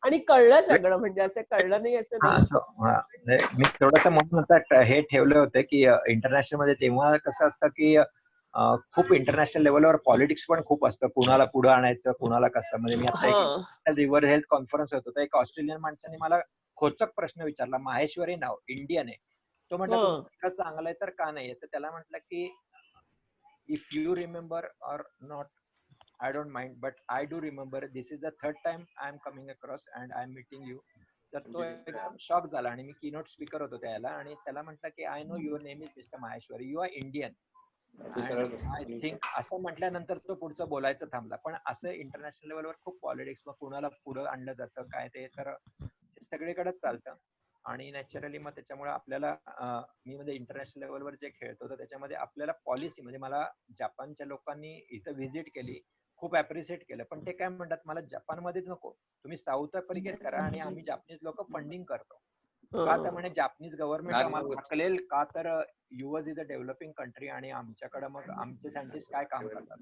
Speaker 1: आणि कळलं सगळं, म्हणजे असं कळलं नाही असं नाही.
Speaker 4: मी थोडस म्हणून आता हे ठेवलं होतं की इंटरनॅशनल मध्ये तेव्हा कसं असतं की खूप इंटरनॅशनल लेवलवर पॉलिटिक्स पण खूप असतं, कुणाला पुढे आणायचं, कुणाला कसं. म्हणजे मी आता रिव्हर हेल्थ कॉन्फरन्स होतो, तर एक ऑस्ट्रेलियन माणसाने मला खोचक प्रश्न विचारला. माहेश्वरी नाव, इंडियन आहे. तो म्हटलं चांगलं आहे तर का नाही. तर त्याला म्हटलं की if you remember or not, I don't mind, but I do remember this is the third time I am coming across and I am meeting you. तर तो एकदम शॉक झाला आणि मी कीनोट स्पीकर होतो त्याला, आणि त्याला म्हटलं की I know your name is mister Maheshwari, you are Indian. I think असं म्हटल्यानंतर तो पुढचं बोलायचं थांबला. पण असं इंटरनॅशनल लेवलवर खूप पॉलिटिक्स, मग कुणाला पुढं आणलं जातं काय ते तर सगळीकडेच चालतं. आणि नॅचरली मग त्याच्यामुळे आपल्याला मी म्हणजे इंटरनॅशनल लेवलवर जे खेळतो तर त्याच्यामध्ये आपल्याला पॉलिसी, म्हणजे मला जपानच्या लोकांनी इथं व्हिजिट केली, खूप अप्रिशिएट केलं. पण ते काय म्हणतात, मला जपानमध्येच नको, तुम्ही साऊथ आफ्रिकेत करा आणि आम्ही जापनीज लोक फंडिंग करतो. का तर म्हणे जापनीज गव्हर्नमेंट आम्हाला हाकलेल, का तर US is a developing country आणि आमच्याकडे मग आमचे सायंटिस्ट काय काम करतात.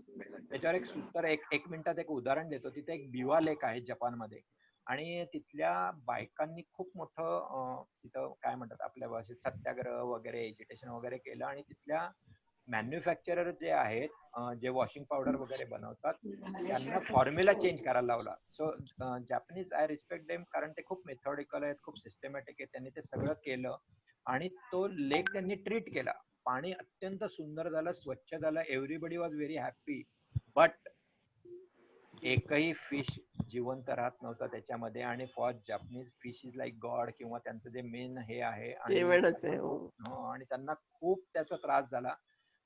Speaker 4: त्याच्यावर एक सूत्र एक मिनिटात एक उदाहरण देतो. तिथे एक बिवा लेक आहे जपानमध्ये, आणि तिथल्या बायकांनी खूप मोठं तिथं काय म्हणतात आपल्या भाषेत सत्याग्रह वगैरे, एज्युटेशन वगैरे केलं, आणि तिथल्या मॅन्युफॅक्चरर जे आहेत, जे वॉशिंग पावडर वगैरे बनवतात, त्यांना फॉर्म्युला चेंज करायला लावला. So Japanese, I respect them, कारण ते खूप मेथॉडिकल आहेत, खूप सिस्टमॅटिक आहेत. त्यांनी ते सगळं केलं आणि तो लेक त्यांनी ट्रीट केला. पाणी अत्यंत सुंदर झालं, स्वच्छ झालं, everybody was very happy. But एकही फिश जिवंत राहत नव्हता त्याच्यामध्ये. आणि for Japanese fish is like God, किंवा त्यांचं जे मेन हे आहे, आणि त्यांना खूप त्याचा त्रास झाला.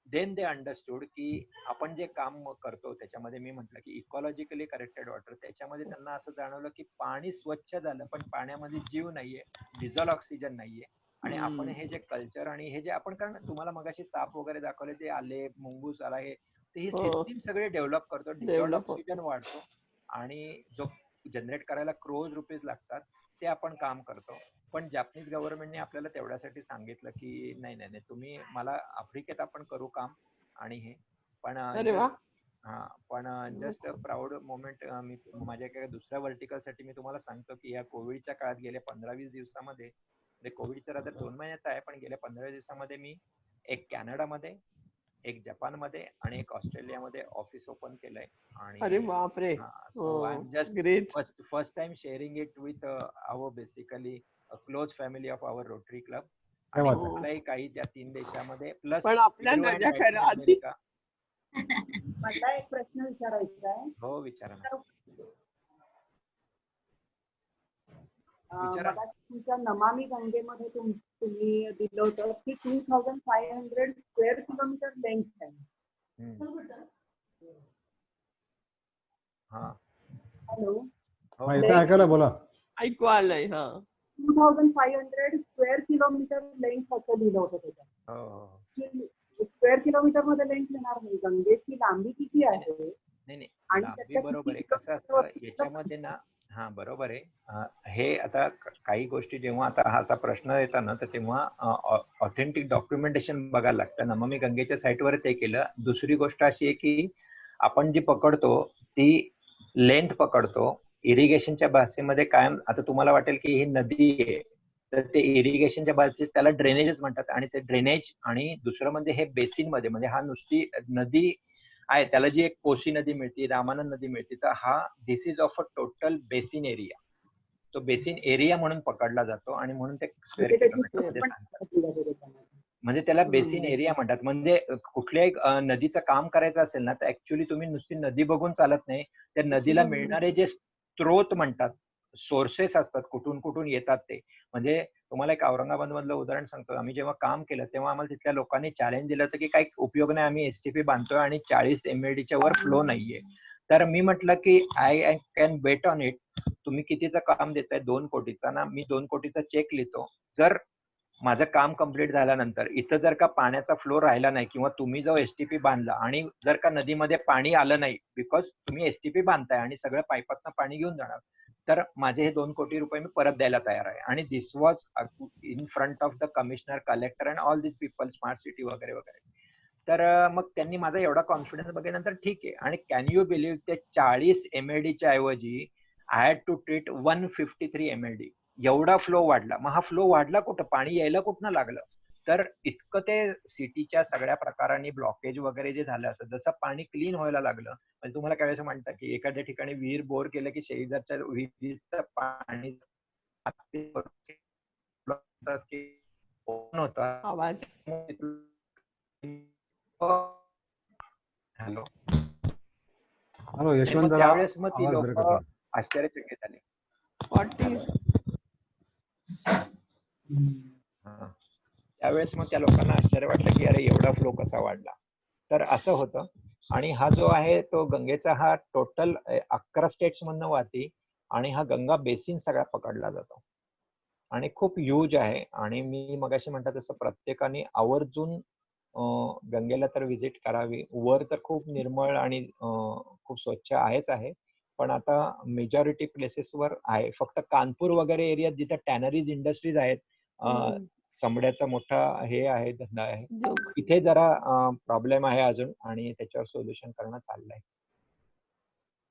Speaker 4: देन दे अंडरस्टूड की आपण जे काम करतो त्याच्यामध्ये, मी म्हटलं की इकॉलॉजिकली करेक्टेड वॉटर, त्याच्यामध्ये त्यांना असं जाणवलं की पाणी स्वच्छ झालं पण पाण्यामध्ये जीव नाहीये, डिझॉल्व ऑक्सिजन नाहीये. आणि आपण हे जे कल्चर आणि हे जे आपण, कारण तुम्हाला मगाशी साप वगैरे दाखवले, ते आले, मुंगूस आला, हे तर ही सिस्टीम सगळे डेव्हलप करतो, डिझॉल्व ऑक्सिजन वाढतो, आणि जो जनरेट करायला क्रोज रुपीज लागतात ते आपण काम करतो. पण जॅपनीज गव्हर्नमेंटने आपल्याला तेवढ्यासाठी सांगितलं की नाही तुम्ही, मला आफ्रिकेत आपण करू काम आणि हे. पण पण जस्ट प्राऊड मोमेंट, मी माझ्या एका दुसऱ्या वर्टिकलसाठी मी तुम्हाला सांगतो की या कोविडच्या काळात गेल्या 15-20 दिवसामध्ये, कोविडचा रात्र 2 महिन्याचा आहे, पण गेल्या 15 दिवसामध्ये मी एक कॅनडामध्ये, एक जपानमध्ये आणि एक ऑस्ट्रेलियामध्ये ऑफिस ओपन केलंय. आणि
Speaker 1: अरे बापरे,
Speaker 4: just first time sharing it with our basically close family of our Rotary Club. आणि काही त्या 3 देशामध्ये प्लस अमेरिका.
Speaker 11: मला एक प्रश्न विचारायचा आहे.
Speaker 4: हो, विचारा ना.
Speaker 11: तुमच्या नमामि गंगेमध्ये तुम्ही दिलं होतं की 2500 स्क्वेअर किलोमीटर लेंथ आहे.
Speaker 3: हॅलो, ऐकायला बोला.
Speaker 1: ऐकू आलंय.
Speaker 11: 2500 स्क्वेअर किलोमीटर लेंथ असं दिलं होतं त्याच्यात. स्क्वेअर किलोमीटर मध्ये लेंथ येणार नाही. गंगेची लांबी किती आहे?
Speaker 4: नाही, लांबी बरोबर आहे. कसं असतं याच्यामध्ये ना, हा बरोबर आहे. हे आता काही गोष्टी जेव्हा आता हा असा प्रश्न येतो ना, तर तेव्हा ऑथेंटिक डॉक्युमेंटेशन बघायला लागतं. नमामि गंगेच्या साईटवर ते केलं. दुसरी गोष्ट अशी आहे की आपण जी पकडतो ती लेंथ पकडतो. इरिगेशनच्या भाषेमध्ये कायम, आता तुम्हाला वाटेल की ही नदी आहे, तर ते इरिगेशनच्या भाषेत त्याला ड्रेनेजच म्हणतात. आणि ते ड्रेनेज, आणि दुसरं म्हणजे हे बेसिन मध्ये, म्हणजे हा नुसती नदी आहे, त्याला जी एक कोशी नदी मिळते, रामानंद नदी मिळते, तर हा this is of a total basin area. तो बेसिन एरिया म्हणून पकडला जातो, आणि म्हणून ते स्क्वेअर किलोमीटर मध्ये सांगतात. म्हणजे त्याला बेसिन एरिया म्हणतात. म्हणजे कुठल्याही नदीचं काम करायचं असेल ना, तर ऍक्च्युली तुम्ही नुसती नदी बघून चालत नाही, त्या नदीला मिळणारे जे स्त्रोत म्हणतात, सोर्सेस असतात, कुठून कुठून येतात ते. म्हणजे तुम्हाला एक औरंगाबाद मधलं उदाहरण सांगतो. आम्ही जेव्हा काम केलं तेव्हा आम्हाला तिथल्या लोकांनी चॅलेंज दिलं होतं की काही उपयोग नाही, आम्ही एसटीपी बांधतोय आणि 40 MLD वर फ्लो नाहीये. तर मी म्हटलं की I can bet on it. तुम्ही कितीचं काम देताय? 2 कोटीचा ना. मी 2 कोटीचा चेक लिहितो. जर माझं काम कम्प्लीट झाल्यानंतर इथं जर का पाण्याचा फ्लो राहिला नाही किंवा तुम्ही जो एसटीपी बांधला आणि जर का नदीमध्ये पाणी आलं नाही, बिकॉज तुम्ही एसटीपी बांधताय आणि सगळं पाईपातनं पाणी घेऊन जाणार, तर माझे हे 2 कोटी रुपये मी परत द्यायला तयार आहे. आणि this was in front of the commissioner, collector and all this people, smart city वगैरे वगैरे. तर मग त्यांनी माझा एवढा कॉन्फिडन्स बघितल्यानंतर ठीक आहे. आणि कॅन यू बिलीव्ह ते 40 MLD च्या ऐवजी I had to treat 153 MLD. एवढा फ्लो वाढला. मग हा फ्लो वाढला कुठं? पाणी यायला कुठनं लागलं? तर इतकं ते सिटीच्या सगळ्या प्रकारांनी ब्लॉकेज वगैरे जे झालं असतं, जसं पाणी क्लीन व्हायला लागलं, म्हणजे तुम्हाला काय असं म्हणतात की एखाद्या ठिकाणी विहीर बोर केलं की शेजारच्या विहिरीचं पाणी होता.
Speaker 1: आवाज
Speaker 4: हॅलो
Speaker 3: हॅलो यशवंत, जरा
Speaker 4: त्यावेळेस मग ती
Speaker 3: आवाज
Speaker 4: लोक
Speaker 3: ब्रेक होतोय.
Speaker 4: आश्चर्यचकित झाली. त्यावेळेस मग त्या लोकांना आश्चर्य वाटलं की अरे एवढा फ्लो कसा वाढला. तर असं होतं. आणि हा जो आहे तो गंगेचा हा टोटल 11 स्टेट्स मधनं वाहती आणि हा गंगा बेसिन सगळा पकडला जातो आणि खूप ह्यूज आहे. आणि मी मगाशी म्हणतात तसं प्रत्येकाने आवर्जून गंगेला तर व्हिजिट करावी. वर तर खूप निर्मळ आणि खूप स्वच्छ आहेच आहे, पण आता मेजॉरिटी प्लेसेसवर आहे. फक्त कानपूर वगैरे एरियात जिथे टॅनरीज इंडस्ट्रीज आहेत, चमड्याचा मोठा हे आहे, धंदा आहे, इथे जरा प्रॉब्लेम आहे अजून आणि त्याच्यावर सोल्युशन करणं चाललंय.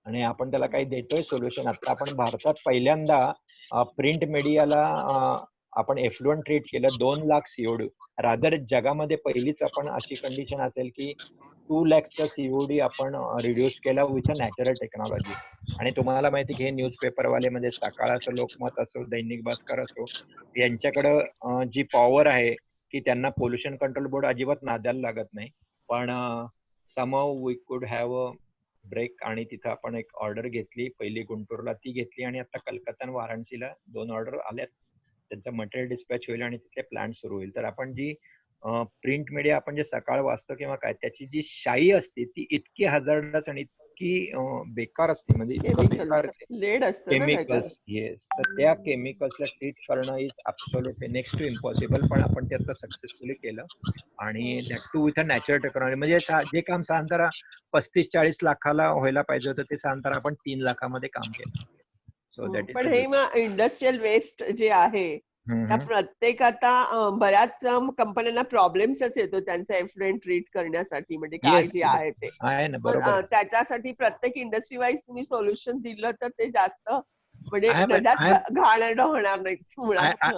Speaker 4: आणि आपण त्याला काही देतोय सोल्युशन. आता आपण भारतात पहिल्यांदा प्रिंट मीडियाला आपण एफ्लुएंट ट्रीट केलं 2 लाख COD. रादर जगामध्ये पहिलीच आपण अशी कंडिशन असेल की 2 लाखचा COD आपण रिड्यूस केला विथ अ नॅचरल टेक्नॉलॉजी. आणि तुम्हाला माहिती की हे न्यूजपेपरवाले म्हणजे सकाळ असो, लोकमत असो, दैनिक भास्कर असो, यांच्याकडं जी पॉवर आहे की त्यांना पोल्युशन कंट्रोल बोर्ड अजिबात नादायला लागत नाही. पण समहाऊ वी कुड हॅव अ ब्रेक. आणि तिथं आपण एक ऑर्डर घेतली. पहिली गुंटूरला ती घेतली आणि आता कलकत्ता आणि वाराणसीला 2 ऑर्डर आल्यात. त्यांचं मटेरियल डिस्पॅच होईल आणि तिथे प्लांट सुरू होईल. तर आपण जी प्रिंट मीडिया आपण जे सकाळ वाचतो किंवा काय, त्याची जी शाई असते ती इतकी हजार्डस आणि इतकी बेकार असते, म्हणजे इतकं बेकार केमिकल्स. येस. तर त्या केमिकल्सला ट्रीट करणं is absolutely next to impossible. पण आपण ते आता सक्सेसफुली केलं आणि that too with a natural technology. म्हणजे जे काम साधारण 35-40 लाखाला व्हायला पाहिजे होतं ते साधारण आपण 3 लाखामध्ये काम केलं. So that is.
Speaker 1: पण हे मग इंडस्ट्रियल वेस्ट जे आहे त्या प्रत्येक आता बऱ्याच कंपन्यांना प्रॉब्लेम्सच येतो त्यांचा एफ्लुएंट ट्रीट करण्यासाठी, म्हणजे काय जे आहे ते. त्याच्यासाठी प्रत्येक इंडस्ट्री वाईज तुम्ही सोल्युशन दिलं तर ते जास्त म्हणजे मध्येच घाणेरडं होणार नाही.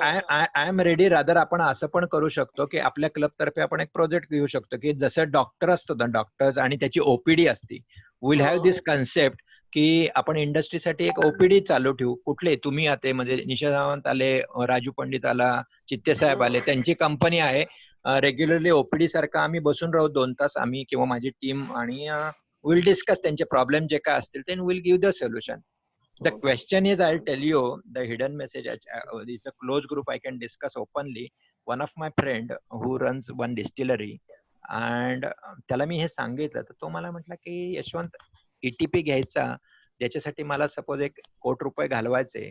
Speaker 4: I am ready. रादर आपण असं पण करू शकतो की आपल्या क्लब तर्फे आपण एक प्रोजेक्ट घेऊ शकतो की जसं डॉक्टर असतो ना, डॉक्टर्स आणि त्याची OPD असते. विल हॅव दिस कन्सेप्ट की आपण इंडस्ट्रीसाठी एक OPD चालू ठेवू. कुठले तुम्ही आते म्हणजे निशा सावंत आले, राजू पंडित आला, चित्ते साहेब आले, त्यांची कंपनी आहे. रेग्युलरली OPD सारखं आम्ही बसून राहू 2 तास आम्ही किंवा माझी टीम आणि विल डिस्कस त्यांचे प्रॉब्लेम जे काय असतील ते will give the solution. The question is, I'll tell you the hidden message. It's a closed group. I can discuss openly. One of my friend who runs one distillery, and त्याला मी हे सांगितलं तर तो मला म्हटला की यशवंत ETP घ्यायचा, ज्याच्यासाठी मला सपोज 1 कोटी रुपये घालवायचे,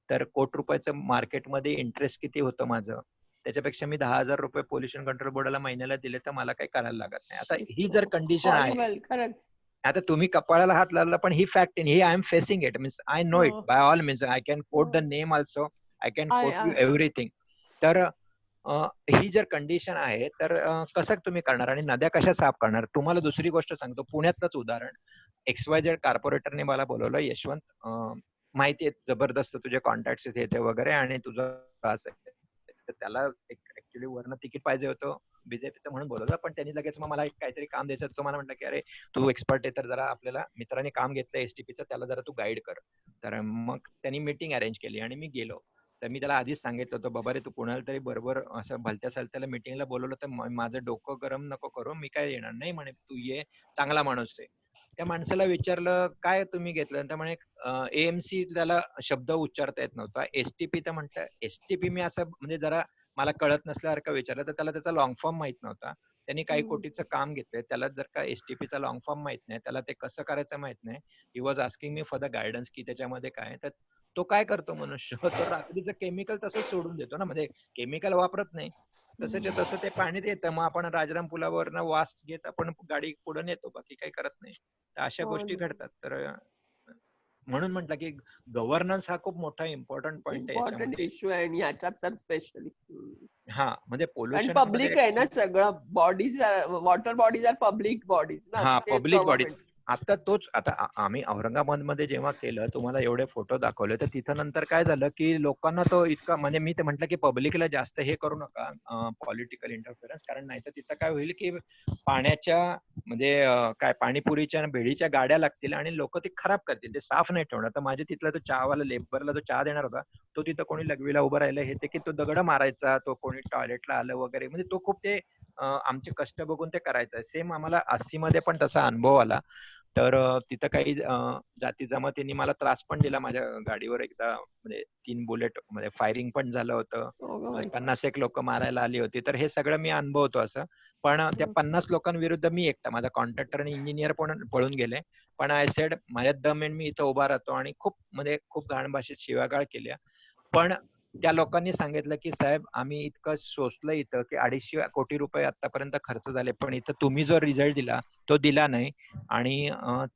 Speaker 4: तर कोटी रुपयाचं मार्केटमध्ये इंटरेस्ट किती होतं माझं, त्याच्यापेक्षा मी 10,000 रुपये पोल्युशन कंट्रोल बोर्डाला महिन्याला दिले तर मला काही करायला लागत नाही. आता ही जर कंडिशन आहे, आता तुम्ही कपाळाला हात लावला, पण ही फॅक्ट ही I am facing it. Means I know it by all means. I can quote the name also, I can quote you everything. तर ही जर कंडिशन आहे तर कसं तुम्ही करणार आणि नद्या कशा साफ करणार? तुम्हाला दुसरी गोष्ट सांगतो, पुण्यातलंच उदाहरण. XYZ कॉर्पोरेटरने मला बोलवलं, यशवंत माहिती आहे जबरदस्त तुझे कॉन्टॅक्ट येते वगैरे आणि तुझं असं आहे, तर त्याला ऍक्च्युली वरनं तिकीट पाहिजे होतं बीजेपीचं म्हणून बोलवलं. पण त्यांनी लगेच मग मला एक काहीतरी काम द्यायचं. तो मला म्हटलं की अरे तू एक्सपर्ट आहे, तर जरा आपल्याला मित्राने काम घेतलं STPचं, त्याला जरा तू गाईड कर. तर मग त्यांनी मीटिंग अरेंज केली आणि मी गेलो. तर मी त्याला आधीच सांगितलं होतं, बाबा रे तू कोणाला तरी बरोबर असं भलत्या सलत्याला मीटिंगला बोलवलं तर माझं डोकं गरम नको करू, मी काय येणार नाही म्हणे, तू ये, चांगला माणूस आहे. त्या माणसाला विचारलं काय तुम्ही घेतलं, त्यामुळे AMC त्याला शब्द उच्चारता येत नव्हता. STP तर म्हटलं STP मी असं म्हणजे जरा मला कळत नसल्यासारखं विचारलं, तर त्याला त्याचा लॉंग फॉर्म माहित नव्हता. त्यांनी काही कोटीचं काम घेतलंय, त्याला जर का STPचा लॉंग फॉर्म माहित नाही, त्याला ते कसं करायचं माहित नाही. ही was asking me for the guidance की त्याच्यामध्ये काय आहे. तर तो काय करतो मनुष्य, तो रात्रीचं केमिकल तसंच सोडून देतो ना, म्हणजे केमिकल वापरत नाही. तसंच्या तसं ते पाणीत येतं. मग आपण राजाराम पुलावरनं वास घेत आपण गाडी पुढे नेतो, बाकी काही करत नाही. तर अशा
Speaker 1: हो
Speaker 4: गोष्टी
Speaker 1: ना.
Speaker 4: घडतात. तर म्हणून म्हटलं की गव्हर्नन्स हा खूप मोठा इम्पॉर्टंट पॉइंट आहे
Speaker 1: इम्पॉर्टंट
Speaker 4: याच्यामध्ये.
Speaker 1: इश्यू आहे आणि ह्याच्यात तर स्पेशली
Speaker 4: हा म्हणजे
Speaker 1: आणि
Speaker 4: पोल्युशन
Speaker 1: पब्लिक आहे ना सगळं. Bodies water bodies are public bodies ना,
Speaker 4: हा
Speaker 1: ते
Speaker 4: पब्लिक बॉडीज.
Speaker 1: गव्हर्नमेंट.
Speaker 4: आता तोच आता आम्ही औरंगाबादमध्ये जेव्हा केलं, तुम्हाला एवढे फोटो दाखवले, तर तिथं नंतर काय झालं की लोकांना तो इतका म्हणजे मी ते म्हटलं की पब्लिकला जास्त हे करू नका पॉलिटिकल इंटरफेरन्स, कारण नाही तर तिथं काय होईल की पाण्याच्या म्हणजे काय पाणीपुरीच्या आणि भेळीच्या गाड्या लागतील आणि लोक ते खराब करतील, ते साफ नाही ठेवणार. तर माझे तिथला तो चहावाला लेबरला जो चहा देणार होता, तो तिथं कोणी लघवीला उभं राहिलं हे ते की तो दगड मारायचा, तो कोणी टॉयलेटला आलं वगैरे, म्हणजे तो खूप ते आमचे कष्ट बघून ते करायचं. सेम आम्हाला 80 मध्ये पण तसा अनुभव आला. तर तिथं काही जाती जमातींनी मला त्रास पण दिला माझ्या गाडीवर एकदा, म्हणजे 3 बुलेट म्हणजे फायरिंग पण झालं होतं. 50 एक लोक मारायला आली होती. तर हे सगळं मी अनुभवतो असं. पण त्या 50 लोकांविरुद्ध मी एकटा, माझा कॉन्ट्रॅक्टर आणि इंजिनियर पण पळून गेले. पण आय सेड माझ्यात दम आहे, मी इथं उभा राहतो, आणि खूप घाण भाषेत शिव्यागाळ केल्या. पण त्या लोकांनी सांगितलं की साहेब आम्ही इतकं सोसलं इथं की 250 कोटी रुपये आतापर्यंत खर्च झाले, पण इथं तुम्ही जो रिझल्ट दिला तो दिला नाही. आणि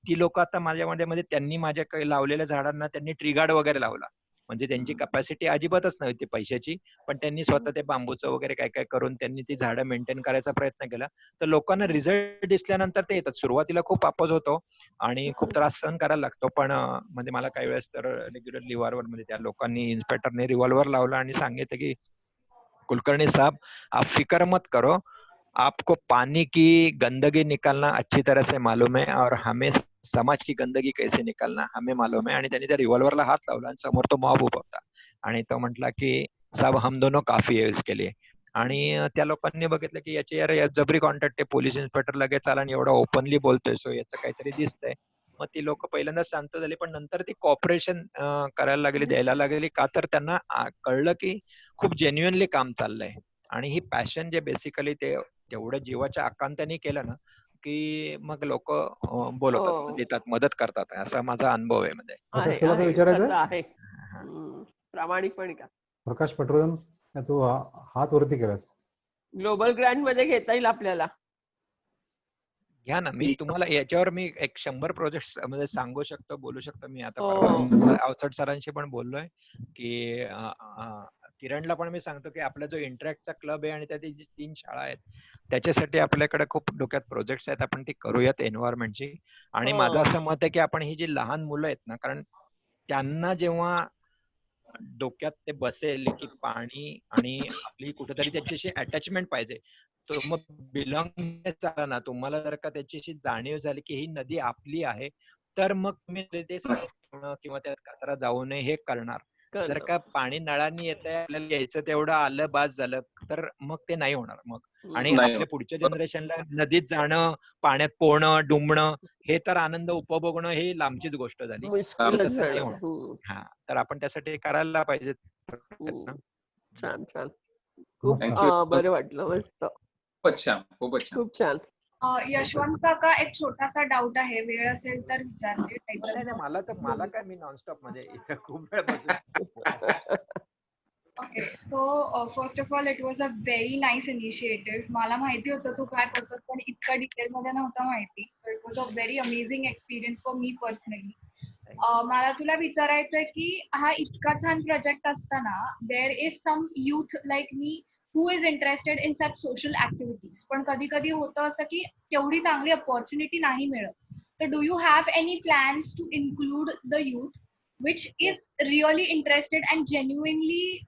Speaker 4: ती लोक आता माझ्यामध्ये त्यांनी माझ्या काही लावलेल्या झाडांना त्यांनी ट्री गार्ड वगैरे लावला, म्हणजे त्यांची कपॅसिटी अजिबातच नव्हती पैशाची, पण त्यांनी स्वतः ते बांबूचं वगैरे काय काय करून त्यांनी ती झाडं मेंटेन करायचा प्रयत्न केला. तर लोकांना रिझल्ट दिसल्यानंतर ते येतात. सुरुवातीला खूप अपोज होतो आणि खूप त्रास सहन करायला लागतो, पण म्हणजे मला काही वेळेस तर रेग्युलर रिव्हॉल्वर म्हणजे त्या लोकांनी इन्स्पेक्टरने रिव्हॉल्वर लावला आणि सांगितलं की कुलकर्णी साहब आप फिक्र मत करो, आपको पानी की गंदगी निकालना अच्छी तरह से मालूम है और हमें समाज की गंदगी कैसे निकालना हमें मालूम है. आणि त्यांनी त्या रिव्हॉल्वरला हात लावला आणि समोर तो मॉब उभा होता आणि तो म्हटला की साहब हम दोनों काफी है इसके लिए. आणि त्या लोकांनी बघितलं की याचे यार जबरी कॉन्टॅक्ट आहे, पोलीस इन्स्पेक्टर लगेच आला आणि एवढा ओपनली बोलतोय, सो याचं काहीतरी दिसतंय. मग ती लोक पहिल्यांदा शांत झाली, पण नंतर ती कॉपरेशन करायला लागली, द्यायला लागली, का तर त्यांना कळलं की खूप जेन्युइनली काम चाललंय. आणि ही पॅशन जे बेसिकली ते तेवढं जीवाच्या आकांताने केलं ना, की मग लोक बोलवतात, देतात, मदत करतात. असा माझा अनुभव आहे मध्ये.
Speaker 1: आहे
Speaker 3: तुला काय
Speaker 1: आहे
Speaker 3: विचारायचं
Speaker 1: तसं
Speaker 3: आहे?
Speaker 1: आहे. प्रामाणिकपणे का
Speaker 3: प्रकाश पटवर्धन, तू हात वरती केलास.
Speaker 1: ग्लोबल ग्रँड मध्ये घेता येईल आपल्याला.
Speaker 4: घ्या ना, मी तुम्हाला याच्यावर मी 100 प्रोजेक्ट म्हणजे सांगू शकतो, बोलू शकतो. मी आता
Speaker 1: हो.
Speaker 4: परवा अवचट सरांशी पण बोललोय की किरणला पण मी सांगतो की आपला जो इंटरॅक्टचा क्लब आहे आणि त्याची 3 शाळा आहेत, त्याच्यासाठी आपल्याकडे खूप डोक्यात प्रोजेक्ट्स आहेत, आपण ती करूयात एन्व्हायरमेंटची. आणि माझं असं मत आहे की आपण ही जी लहान मुलं आहेत ना, कारण त्यांना जेव्हा डोक्यात ते बसेल की पाणी आणि आपली कुठेतरी त्याच्याशी अटॅचमेंट पाहिजे, तर मग बिलॉंग आला ना, तुम्हाला जर का त्याच्याशी जाणीव झाली की ही नदी आपली आहे, तर मग तुम्ही ते साफ ठेवणं किंवा त्यात कचरा जाऊ नये हे करणार. जर का पाणी नळांनी येतंय, आपल्याला यायचं तेवढं आलं बास झालं, तर मग ते नाही होणार मग. आणि
Speaker 6: नाही
Speaker 4: आपल्या पुढच्या जनरेशनला नदीत जाणं, पाण्यात पोहणं, डुंबणं हे तर आनंद उपभोगणं हे लांबचीच गोष्ट झाली.
Speaker 1: मुश्किलच
Speaker 4: तसं नाही
Speaker 1: झालं.
Speaker 4: होणार. हा, तर आपण त्यासाठी करायला पाहिजे प्रयत्न.
Speaker 1: छान छान, खूप बरं वाटलं, मस्त,
Speaker 6: खूपच छान, खूपच छान.
Speaker 1: खूप छान.
Speaker 10: यशवंत काका, एक छोटासा डाऊट आहे, वेळ असेल तर विचारते.
Speaker 4: नाही, मला काय, मी नॉनस्टॉप म्हणजे इथं खूप वेळ बसून.
Speaker 10: Okay, so first of all it was a very nice initiative. मला माहिती होतं तू काय करतोस, पण इतका डिटेलमध्ये नव्हतं माहिती. So it was a very amazing experience for me personally. मला तुला विचारायचंय की हा इतका छान प्रोजेक्ट असताना there is some youth like me who is interested in such social activities, पण कधी कधी होतं असं की तेवढी चांगली अपॉर्च्युनिटी नाही मिळत. तर do you have any plans to include the youth which is really interested and genuinely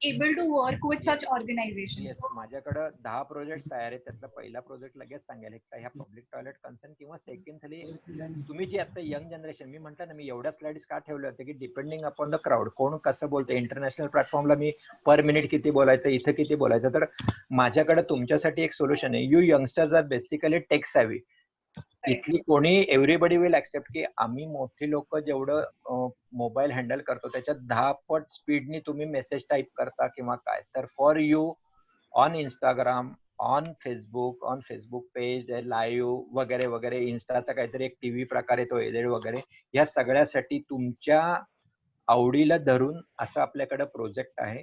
Speaker 10: able to work with such organizations?
Speaker 4: माझ्याकडे 10 प्रोजेक्ट तयार आहेत. त्यातला पहिला प्रोजेक्ट लगेच सांगेल, एक ह्या पब्लिक टॉयलेट कन्सर्न, किंवा सेकंडली तुम्ही जी आता यंग जनरेशन, मी म्हटलं ना, मी एवढ्या स्लाइड्स का ठेवल्या होत्या की डिपेंडिंग अपॉन द क्राऊड, कोण कसं बोलतं. इंटरनॅशनल प्लॅटफॉर्मला मी पर मिनिट किती बोलायचं, इथं किती बोलायचं. तर माझ्याकडे तुमच्यासाठी एक सोल्युशन आहे. You youngsters are basically tech savvy. इथली कोणी एव्हरीबडी विल ऍक्सेप्ट की आम्ही मोठी लोक जेवढं मोबाईल हँडल करतो त्याच्यात 10 पट स्पीडनी तुम्ही मेसेज टाईप करता किंवा काय. तर for you on Instagram, on Facebook page, live वगैरे वगैरे, इन्स्टाचा काहीतरी एक टीव्ही प्रकार येतो एडेड वगैरे, या सगळ्यासाठी तुमच्या आवडीला धरून असं आपल्याकडे प्रोजेक्ट आहे.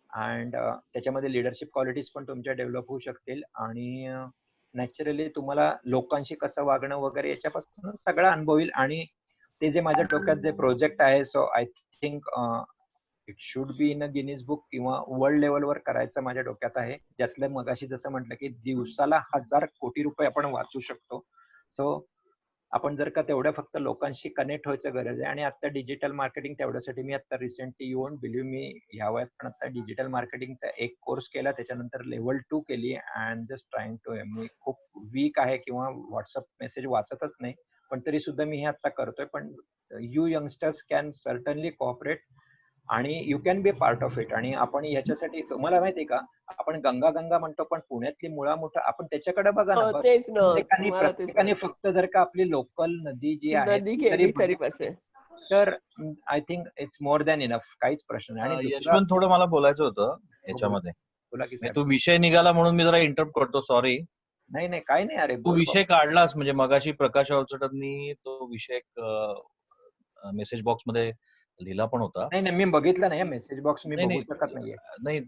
Speaker 4: अँड त्याच्यामध्ये लिडरशिप क्वालिटीज पण तुमच्या डेव्हलप होऊ शकतील आणि नॅचरली तुम्हाला लोकांशी कसं वागणं वगैरे याच्यापासून सगळा अनुभव येईल. आणि ते जे माझ्या डोक्यात जे प्रोजेक्ट आहे, so I think it should be in a Guinness book किंवा वर्ल्ड लेवलवर करायचं माझ्या डोक्यात आहे. ज्यातलं मगाशी जसं म्हटलं की दिवसाला 1000 कोटी रुपये आपण वाचू शकतो. सो आपण जर का तेवढ्या फक्त लोकांशी कनेक्ट व्हायचं गरज आहे. आणि आता डिजिटल मार्केटिंग तेवढ्यासाठी मी आता रिसेंटली यू वोंट बिलीव्ह मी ह्या वयात पण आता डिजिटल मार्केटिंगचा एक कोर्स केला, त्याच्यानंतर लेवल 2 केली अँड जस्ट ट्राईंग टू. मी खूप वीक आहे किंवा व्हॉट्सअप मेसेज वाचतच नाही, पण तरी सुद्धा मी हे आता करतोय. पण you youngsters can certainly cooperate आणि you can be a part of it. आणि आपण याच्यासाठी, तुम्हाला माहितीये का, आपण गंगा गंगा म्हणतो पण पुण्यातली मुळा मोठा आपण त्याच्याकडे बघा ना.
Speaker 1: तेच ना, तुम्हाला तेच
Speaker 4: प्रत्येकाने फक्त जर का आपली लोकल नदी जी आहे
Speaker 1: नदी केली तरी बस आहे.
Speaker 4: तर I think it's more than enough. काहीच प्रश्न नाही. आणि
Speaker 12: यशवंत, थोडं मला बोलायचं होतं याच्यामध्ये.
Speaker 4: बोला की
Speaker 12: तो विषय निघाला म्हणून मी जरा इंटरप्ट करतो, सॉरी.
Speaker 4: नाही नाही, काय नाही. अरे
Speaker 12: तू विषय काढलास म्हणजे मगाशी प्रकाश अवचटांनी तो विषय मेसेज बॉक्स मध्ये लिहिला पण होता.
Speaker 4: नाही नाही, मी बघितलं नाही मेसेज बॉक्स. मी बघू शकत नाहीये.
Speaker 12: नाही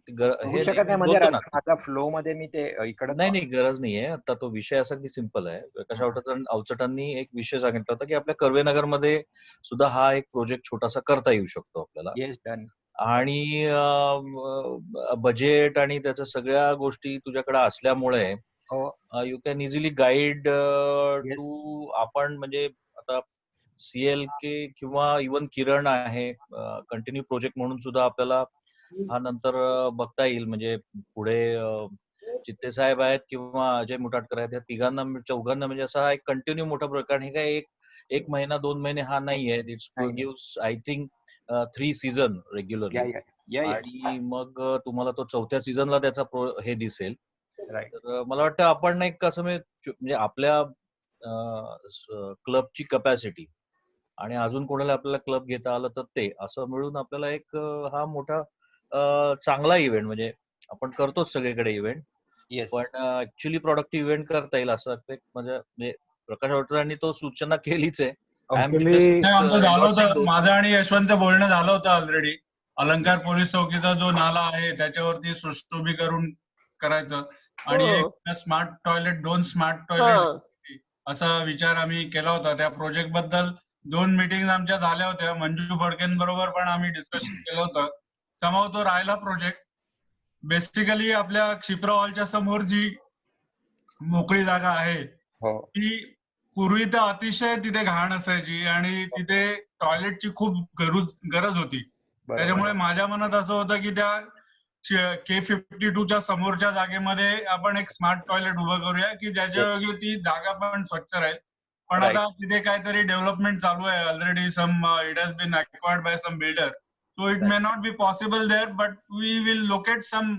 Speaker 4: हे शकत नाही म्हणजे माझा फ्लो मध्ये मी ते इकडे.
Speaker 12: नाही गरज नाहीये. आता तो विषय असा की सिंपल आहे. प्रकाश अवचटांनी एक विषय सांगितला होता की आपल्या कर्वेनगर मध्ये सुद्धा हा एक प्रोजेक्ट छोटासा करता येऊ शकतो आपल्याला. आणि बजेट आणि त्याच्या सगळ्या गोष्टी तुझ्याकडे असल्यामुळे you can easily guide to. आपण म्हणजे आता CLK किंवा इव्हन किरण आहे, कंटिन्यू प्रोजेक्ट म्हणून सुद्धा आपल्याला हा नंतर बघता येईल. म्हणजे पुढे चित्ते साहेब आहेत किंवा अजय मुटाटकर आहेत, या तिघांना चौघांना म्हणजे असा हा एक कंटिन्यू मोठा प्रकार. हे काय एक महिना 2 महिने हा नाहीये. It's gives I think 3 season regularly. आणि मग तुम्हाला तो 4थ्या सीझनला त्याचा हे दिसेल. तर मला वाटतं आपण एक कसं म्हणजे आपल्या क्लबची कपॅसिटी आणि अजून कोणाला आपल्याला क्लब घेता आलं तर ते असं मिळून आपल्याला एक हा मोठा चांगला इव्हेंट, म्हणजे आपण करतोच सगळीकडे इव्हेंट, पण ऍक्च्युली प्रोडक्टिव्ह इव्हेंट करता येईल असं एक म्हणजे प्रकाश अवचटांनी तो सूचना केलीच आहे.
Speaker 13: माझं आणि यशवंतचं बोलणं झालं होतं ऑलरेडी. अलंकार पोलीस चौकीचा जो नाला आहे त्याच्यावरती सुशोभीकरण करायचं आणि एक स्मार्ट टॉयलेट, 2 स्मार्ट टॉयलेट असा विचार आम्ही केला होता. त्या प्रोजेक्ट बद्दल 2 मीटिंग आमच्या झाल्या होत्या. मंजू फडकेंबरोबर पण आम्ही डिस्कशन केलं होतं. समाव तो राहिला प्रोजेक्ट. बेसिकली आपल्या क्षिप्रा हॉलच्या समोर जी मोकळी जागा आहे ती पूर्वी तर अतिशय तिथे घाण असायची आणि तिथे टॉयलेटची खूप गरज होती. त्याच्यामुळे माझ्या मनात असं होतं की त्या K52च्या समोरच्या जागेमध्ये आपण एक स्मार्ट टॉयलेट उभं करूया की ज्याच्या ती जागा पण स्वच्छ राहील. पण आता तिथे काहीतरी डेव्हलपमेंट चालू आहे already. It has been acquired by some builder, so it may not be possible there, but we will locate some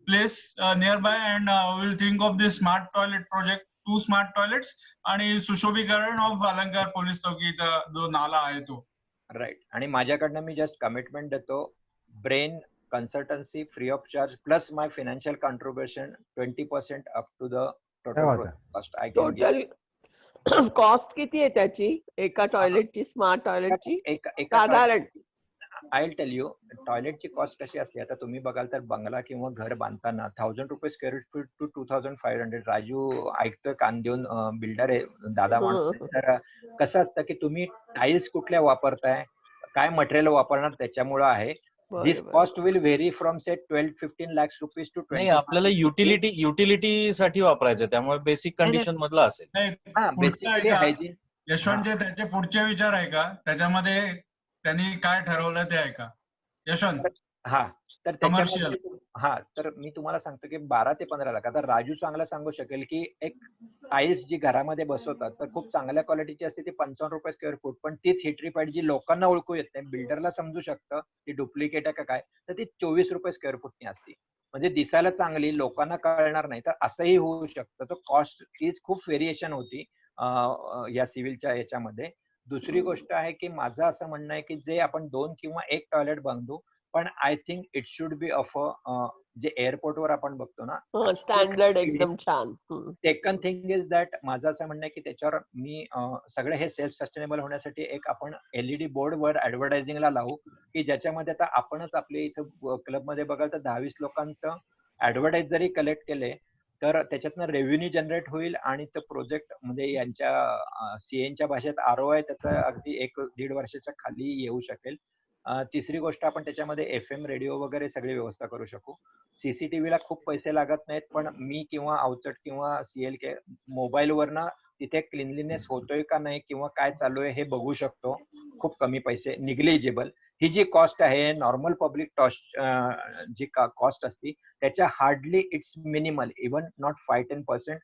Speaker 13: place nearby and will think of this smart toilet project. 2 smart toilets आणि सुशोभीकरण of अलंकार police चौकीचा जो नाला आहे तो.
Speaker 4: Right. आणि माझ्याकडनं मी जस्ट कमिटमेंट देतो, brain consultancy free of charge plus my financial contribution 20% up to the total cost. I can
Speaker 1: total cost किती आहे त्याची एका टॉयलेटची, स्मार्ट टॉयलेटची साधारण?
Speaker 4: I will tell you. टॉयलेटची कॉस्ट कशी असते, आता तुम्ही बघाल तर बंगला किंवा घर बांधताना 1000 रुपये स्क्वेअर फीट टू 2500. राजू ऐकतोय कान देऊन, बिल्डर आहे दादा माणूस. तर कसं असतं की तुम्ही टाईल्स कुठल्या वापरताय, काय मटेरियल वापरणार त्याच्यामुळे आहे. This cost will vary from say 12-15 lakhs rupees to 20.
Speaker 12: आपल्याला युटिलिटी साठी वापरायचं, त्यामुळे बेसिक कंडिशन मधला असेल.
Speaker 13: यशवंतचे त्याचे पुढचे विचार आहे का त्याच्यामध्ये, त्यांनी काय ठरवलं ते आहे का यशवंत?
Speaker 4: तर कमर्शियल. तर मी तुम्हाला सांगतो की 12 ते 15 लाख. आता राजू चांगला सांगू शकेल की एक टाईल्स जी घरामध्ये बसवतात तर खूप चांगल्या क्वालिटीची असते ती 55 रुपये स्क्वेअर फूट, पण तीच हिट्रीपाईड जी लोकांना ओळखू येत नाही, बिल्डरला समजू शकतं ती डुप्लिकेट आहे का काय, तर ती 24 रुपये स्क्वेअर फूटनी असते. म्हणजे दिसायला चांगली, लोकांना कळणार नाही, तर असंही होऊ शकतं. तो कॉस्ट इज खूप व्हेरिएशन होती. या सिव्हिलच्या याच्यामध्ये. दुसरी गोष्ट आहे की माझं असं म्हणणं आहे की जे आपण 2 किंवा 1 टॉयलेट बांधू, पण I think it should be of जे एअरपोर्टवर आपण बघतो ना
Speaker 1: स्टँडर्ड एकदम छान.
Speaker 4: सेकंड थिंग इज दॅट माझं असं म्हणणं आहे की त्याच्यावर मी सगळे हे सेल्फ सस्टेनेबल होण्यासाठी एक आपण LED बोर्डवर ऍडव्हर्टायझिंगला लावू की ज्याच्यामध्ये आता आपणच आपल्या इथं क्लबमध्ये बघाल तर 10-20 लोकांचं ऍडव्हर्टाईज जरी कलेक्ट केले तर त्याच्यातनं रेव्हेन्यू जनरेट होईल आणि तो प्रोजेक्ट म्हणजे यांच्या CNच्या भाषेत ROI त्याचा अगदी 1-1.5 वर्षाच्या खाली येऊ शकेल. तिसरी गोष्ट आपण त्याच्यामध्ये FM रेडिओ वगैरे सगळी व्यवस्था करू शकू. CCTVला खूप पैसे लागत नाहीत, पण मी किंवा अवचट किंवा CLK मोबाईलवरनं तिथे क्लिनलीनेस होतोय का नाही किंवा काय चालू आहे हे बघू शकतो. खूप कमी पैसे, निग्लिजिबल. ही जी कॉस्ट आहे नॉर्मल पब्लिक कॉस्ट जी कॉस्ट असती त्याच्या hardly it's minimal, even not 5-10%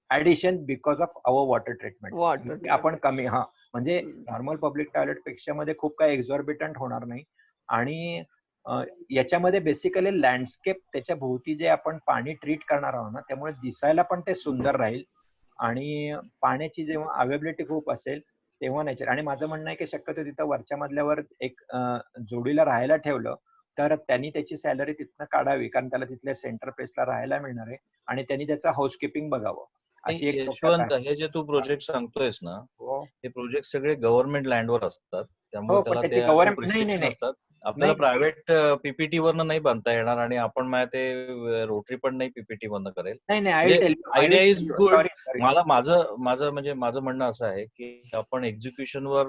Speaker 4: addition because of our water treatment. आपण कमी म्हणजे नॉर्मल पब्लिक टॉयलेट पेक्षा मध्ये खूप काही एक्झॉर्बिटंट होणार नाही. आणि याच्यामध्ये बेसिकली लँडस्केप त्याच्या भोवती जे आपण पाणी ट्रीट करणार आहोत ना त्यामुळे दिसायला पण ते सुंदर राहील आणि पाण्याची जेव्हा अवेलेबिलिटी खूप असेल तेव्हा नॅचरल. आणि माझं म्हणणं आहे की शक्यतो तिथं वरच्या मजल्यावर एक जोडीला राहायला ठेवलं तर त्यांनी त्याची सॅलरी तिथनं काढावी, कारण त्याला तिथल्या सेंटर प्लेसला राहायला मिळणार आहे आणि त्यांनी त्याचं हाऊसकीपिंग बघावं. अशी एक
Speaker 12: यशवंत, हे जे तू प्रोजेक्ट सांगतोयस ना हे प्रोजेक्ट सगळे गव्हर्नमेंट लँडवर असतात त्यामुळे त्याला ते रिस्ट्रिक्शन असतात. आपल्याला प्रायव्हेट PPT वरनं नाही बांधता येणार आणि आपण ते रोटरी पण नाही PPT वरनं करेल. Idea is good. माझं म्हणणं असं आहे की आपण एक्झिक्युशन वर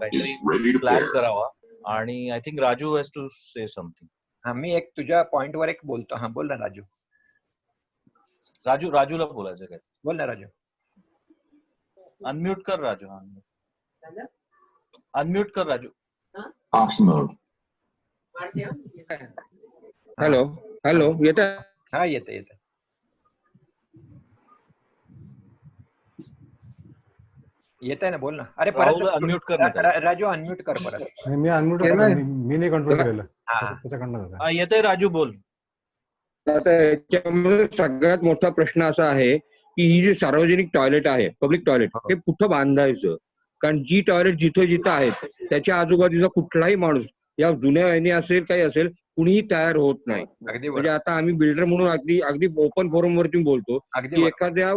Speaker 12: काहीतरी प्लॅन करावा आणि I think Raju has to say something.
Speaker 4: मी एक तुझ्या पॉइंटवर एक बोलतो. हा बोल ना राजू.
Speaker 12: राजूला बोलायचं काय?
Speaker 4: बोल ना राजू.
Speaker 12: अनम्यूट कर राजू. अनम्यूट कर राजू.
Speaker 14: हॅलो येत?
Speaker 4: हा येत आहे ना, बोल ना. अरे परत
Speaker 12: अनम्यूट कर
Speaker 4: राजू, अनम्यूट कर परत.
Speaker 3: मी अनम्यूट मी नाही कंट्रोल केलं त्याच्याकडनं.
Speaker 12: येतंय राजू, बोल.
Speaker 14: आता याच्यामध्ये सगळ्यात मोठा प्रश्न असा आहे की ही जी सार्वजनिक टॉयलेट आहे, पब्लिक टॉयलेट, हे कुठं बांधायचं? कारण जी टॉयलेट जिथं आहेत त्याच्या आजूबाजूचा कुठलाही माणूस या जुन्या वहिनी असेल काही असेल कुणीही तयार होत नाही. म्हणजे आता आम्ही बिल्डर म्हणून अगदी ओपन फोरम वरती बोलतो की एखाद्या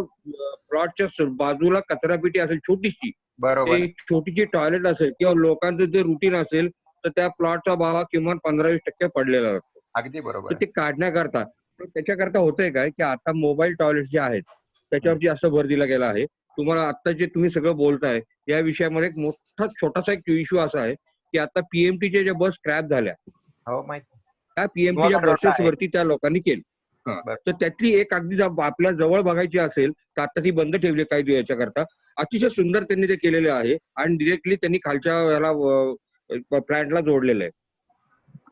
Speaker 14: प्लॉटच्या बाजूला कचरापेटी असेल छोटीशी, छोटीशी टॉयलेट असेल किंवा लोकांचं जे रुटीन असेल तर त्या प्लॉटचा भाव किमान 15-20% पडलेला असतो.
Speaker 4: अगदी बरोबर.
Speaker 14: ते काढण्याकरता त्याच्याकरता होतंय काय की आता मोबाईल टॉयलेट जे आहेत त्याच्यावरती जास्त भर दिला गेला आहे. तुम्हाला आता जे तुम्ही सगळं बोलताय या विषयामध्ये एक मोठा छोटासा एक इश्यू असा आहे की आता PMTच्या ज्या बस स्क्रॅप झाल्या, त्या PMTच्या बसेस वरती त्या लोकांनी केली. तर त्यातली एक अगदी आपल्या जवळ बघायची असेल तर आता ती बंद ठेवली काही दिवसाच्याकरता. अतिशय सुंदर त्यांनी ते केलेले आहे आणि डिरेक्टली त्यांनी खालच्या याला प्लॅन्टला जोडलेलं आहे.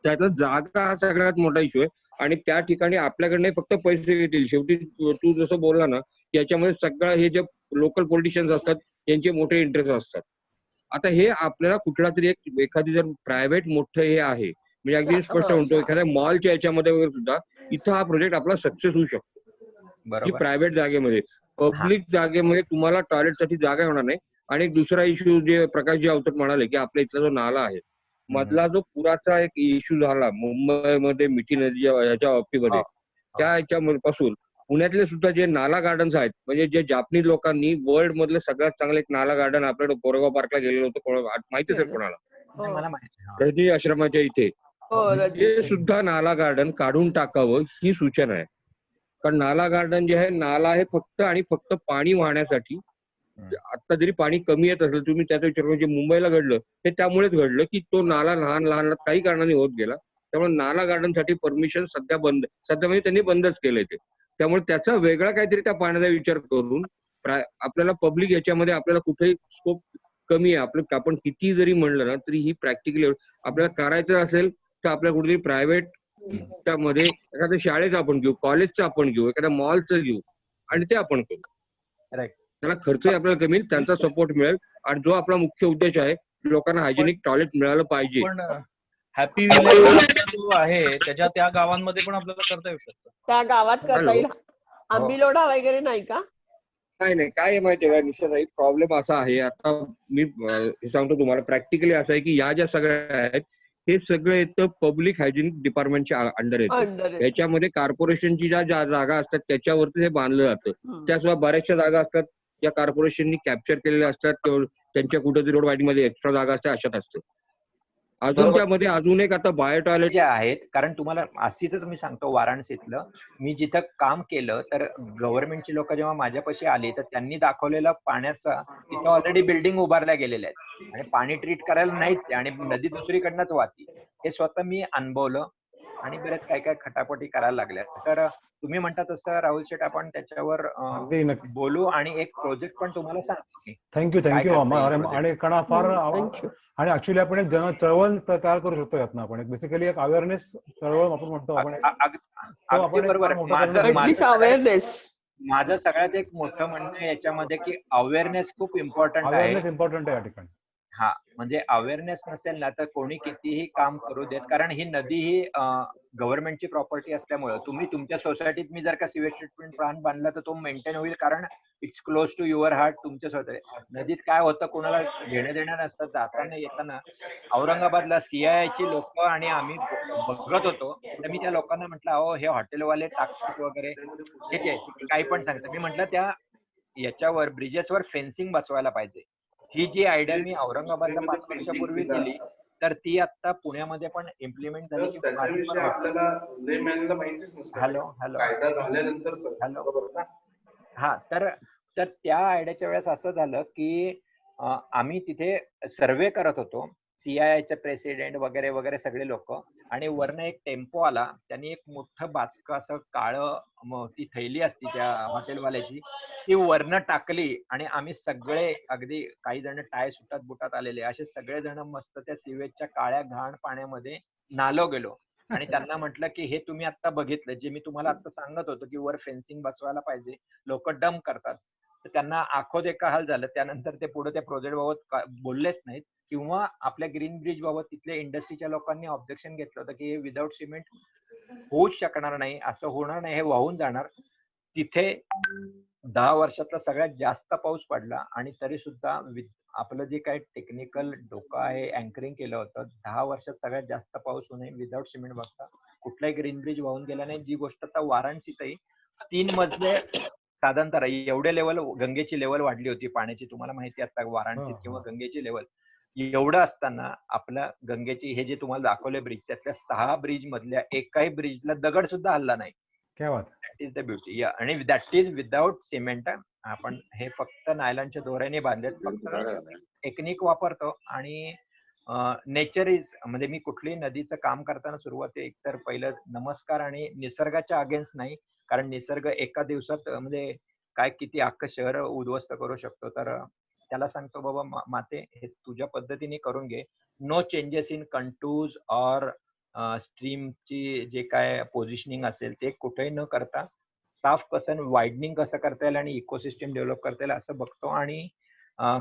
Speaker 14: त्याचा जागा हा सगळ्यात मोठा इश्यू आहे आणि त्या ठिकाणी आपल्याकडनं फक्त पैसे घेतील. शेवटी तू जसं बोलला ना की याच्यामध्ये सगळं हे जे लोकल पॉलिटिशियन्स असतात यांचे मोठे इंटरेस्ट असतात. आता हे आपल्याला कुठला तरी एखादी जर प्रायव्हेट मोठं हे आहे म्हणजे अगदी स्पष्ट म्हणतो एखाद्या मॉलच्या याच्यामध्ये वगैरे सुद्धा इथं हा प्रोजेक्ट आपला सक्सेस होऊ शकतो. की प्रायव्हेट जागेमध्ये, पब्लिक जागेमध्ये तुम्हाला टॉयलेटसाठी जागा होणार नाही. आणि एक दुसरा इश्यू जे प्रकाशजी अवतट म्हणाले की आपल्या इथला जो नाला आहे मधला जो पुराचा एक इश्यू झाला मुंबईमध्ये मिठी नदीच्या ह्याच्या बाबतीमध्ये, त्या ह्याच्यापासून पुण्यातले सुद्धा जे नाला गार्डन्स आहेत म्हणजे जे जापनीज लोकांनी वर्ल्ड मधलं सगळ्यात चांगलं एक नाला गार्डन आपल्याकडे कोरेगाव पार्कला गेलेलं होतं, माहितीच आहे कोणाला, रजनी आश्रमाच्या इथे, हे सुद्धा नाला गार्डन काढून टाकावं ही सूचना आहे. कारण नाला गार्डन जे आहे, नाला आहे फक्त आणि फक्त पाणी वाहण्यासाठी. आता जरी पाणी कमी येत असेल, तुम्ही त्याचा विचार करून जे मुंबईला घडलं ते त्यामुळेच घडलं की तो नाला लहान लहान काही कारणाने होत गेला. त्यामुळे नाला गार्डन साठी परमिशन सध्या म्हणजे त्यांनी बंदच केलंय ते. त्यामुळे त्याचा वेगळा काहीतरी त्या पाण्याचा विचार करून आपल्याला पब्लिक याच्यामध्ये आपल्याला कुठेही स्कोप कमी आहे. आपण किती जरी म्हणलं ना तरी ही प्रॅक्टिकली आपल्याला करायचं असेल तर आपल्याला कुठेतरी प्रायव्हेट त्यामध्ये एखाद्या शाळेचं आपण घेऊ, कॉलेजचं आपण घेऊ, एखाद्या मॉलचं घेऊ आणि ते आपण करू. त्याला खर्चही आपल्याला कमी, त्यांचा सपोर्ट मिळेल आणि जो आपला मुख्य उद्देश आहे लोकांना हायजेनिक टॉयलेट मिळालं पाहिजे.
Speaker 12: हॅपी विलेज जो आहे त्याच्या त्या गावांमध्ये पण आपल्याला करता येऊ शकतं.
Speaker 1: त्या गावात करता येईल. आंबिलोडा वगैरे नाही का?
Speaker 14: नाही काय आहे माहितीये का निश्चित प्रॉब्लेम असा आहे. आता मी हे सांगतो तुम्हाला प्रॅक्टिकली असं आहे की या ज्या सगळ्या आहेत हे सगळे येतं पब्लिक हायजिनिक डिपार्टमेंटच्या अंडर येतं. याच्यामध्ये कॉर्पोरेशनची ज्या जागा असतात त्याच्यावरती हे बांधलं जातं. त्याशिवाय बऱ्याचशा जागा असतात ज्या कॉर्पोरेशननी कॅप्चर केलेल्या असतात, त्यांच्या कुठेतरी रोड वाईड मध्ये एक्स्ट्रा जागा असतात, अशात असतं. अजून त्यामध्ये अजून एक आता बायो टॉयलेट
Speaker 4: जे आहेत, कारण तुम्हाला अशीच मी सांगतो वाराणसीतलं मी जिथं काम केलं तर गव्हर्नमेंटची लोक जेव्हा माझ्यापाशी आली तर त्यांनी दाखवलेला पाण्याचा तिथं ऑलरेडी बिल्डिंग उभारल्या गेलेल्या आहेत आणि पाणी ट्रीट करायला नाहीच आणि नदी दुसरीकडनंच वाहती. हे स्वतः मी अनुभवलं आणि बरेच काय खटापटी करायला लागल्या. तर तुम्ही म्हणता तसं राहुल शेठ आपण त्याच्यावर बोलू आणि एक प्रोजेक्ट पण तुम्हाला सांगतो.
Speaker 3: थँक्यू आणि कारण फार आणि ऍक्च्युली आपण एक जन चळवळ तयार करू शकतो यातनं. आपण एक बेसिकली एक अवेअरनेस चळवळ आपण म्हणतो आपण
Speaker 4: बरोबर. माझं सगळ्यात एक मोठं म्हणणं याच्यामध्ये की अवेअरनेस खूप इम्पॉर्टंट आहे.
Speaker 3: या ठिकाणी
Speaker 4: हा म्हणजे अवेअरनेस नसेल ना तर कोणी कितीही काम करू देत, कारण ही नदी ही गव्हर्नमेंटची प्रॉपर्टी असल्यामुळे तुम्ही तुमच्या सोसायटीत मी जर का सिवेज ट्रीटमेंट प्लांट बांधला तर तो मेंटेन होईल, कारण it's close to your heart. तुमच्या स्वतः नदीत काय होतं कोणाला घेणं देणं नसतं. जाताना येताना औरंगाबादला CII लोक आणि आम्ही बघत होतो तर मी त्या लोकांना म्हटलं अहो हे हॉटेलवाले टाकतात वगैरे हे काही पण सांगतात. मी म्हटलं त्या याच्यावर ब्रिजेसवर फेन्सिंग बसवायला पाहिजे. ही जी आयडिया मी औरंगाबादला 5 वर्षापूर्वी केली तर ती आता पुण्यामध्ये पण इम्प्लिमेंट झाली. हॅलो हा तर त्या आयडियाच्या वेळेस असं झालं की आम्ही तिथे सर्वे करत होतो. CII प्रेसिडेंट वगैरे वगैरे सगळे लोक आणि वरनं एक टेम्पो आला. त्यांनी एक मोठं बाचकं असं काळं ती थैली असती त्या हॉटेलवाल्याची ती वरनं टाकली आणि आम्ही सगळे अगदी काही जण टाय सुटात बुटात आलेले असे सगळे जण मस्त त्या सिवेजच्या काळ्या घाण पाण्यामध्ये नालो गेलो आणि त्यांना म्हटलं की हे तुम्ही आता बघितलं जे मी तुम्हाला आता सांगत होतो की वर फेन्सिंग बसवायला पाहिजे, लोक डंप करतात. तर त्यांना आखो देखा हाल झालं. त्यानंतर ते पुढे त्या प्रोजेक्ट बाबत बोललेच नाहीत किंवा आपल्या ग्रीन ब्रिज बाबत तिथल्या इंडस्ट्रीच्या लोकांनी ऑब्जेक्शन घेतलं होतं की हे विदाऊट सिमेंट होऊच शकणार नाही, असं होणार नाही, हे वाहून जाणार. तिथे 10 वर्षातला सगळ्यात जास्त पाऊस पडला आणि तरी सुद्धा आपलं जे काही टेक्निकल डोकं आहे अँकरिंग केलं होतं 10 वर्षात सगळ्यात जास्त पाऊस होणे विदाऊट सिमेंट बसता कुठलाही ग्रीन ब्रिज वाहून गेला नाही. जी गोष्ट आता वाराणसीतही 3 मजले साधारणतः एवढे लेवल गंगेची लेवल वाढली होती पाण्याची. तुम्हाला माहिती आता वाराणसीत किंवा गंगेची लेवल एवढं असताना आपल्या गंगेची हे जे तुम्हाला दाखवले ब्रिज त्यातल्या 6 ब्रिज मधल्या एकाही ब्रिजला दगड सुद्धा हल्ला नाही. That is the beauty. आणि दॅट इज विदाऊट सिमेंट. आपण हे फक्त नायलॉनच्या दोऱ्याने बांधलेत, फक्त टेक्निक वापरतो आणि नेचर इज म्हणजे मी कुठल्याही नदीचं काम करताना सुरुवात एकतर पहिलं नमस्कार आणि निसर्गाच्या अगेन्स्ट नाही, कारण निसर्ग एका दिवसात म्हणजे काय किती अख्खं शहर उद्ध्वस्त करू शकतो. तर त्याला सांगतो बाबा माते हे तुझ्या पद्धतीने करून घे. नो चेंजेस इन कंटूज ऑर स्ट्रीमची जे काय पोझिशनिंग असेल ते कुठेही न करता साफ कसं वाईडनिंग कसं करता येईल आणि इकोसिस्टम डेव्हलप करता येईल असं बघतो. आणि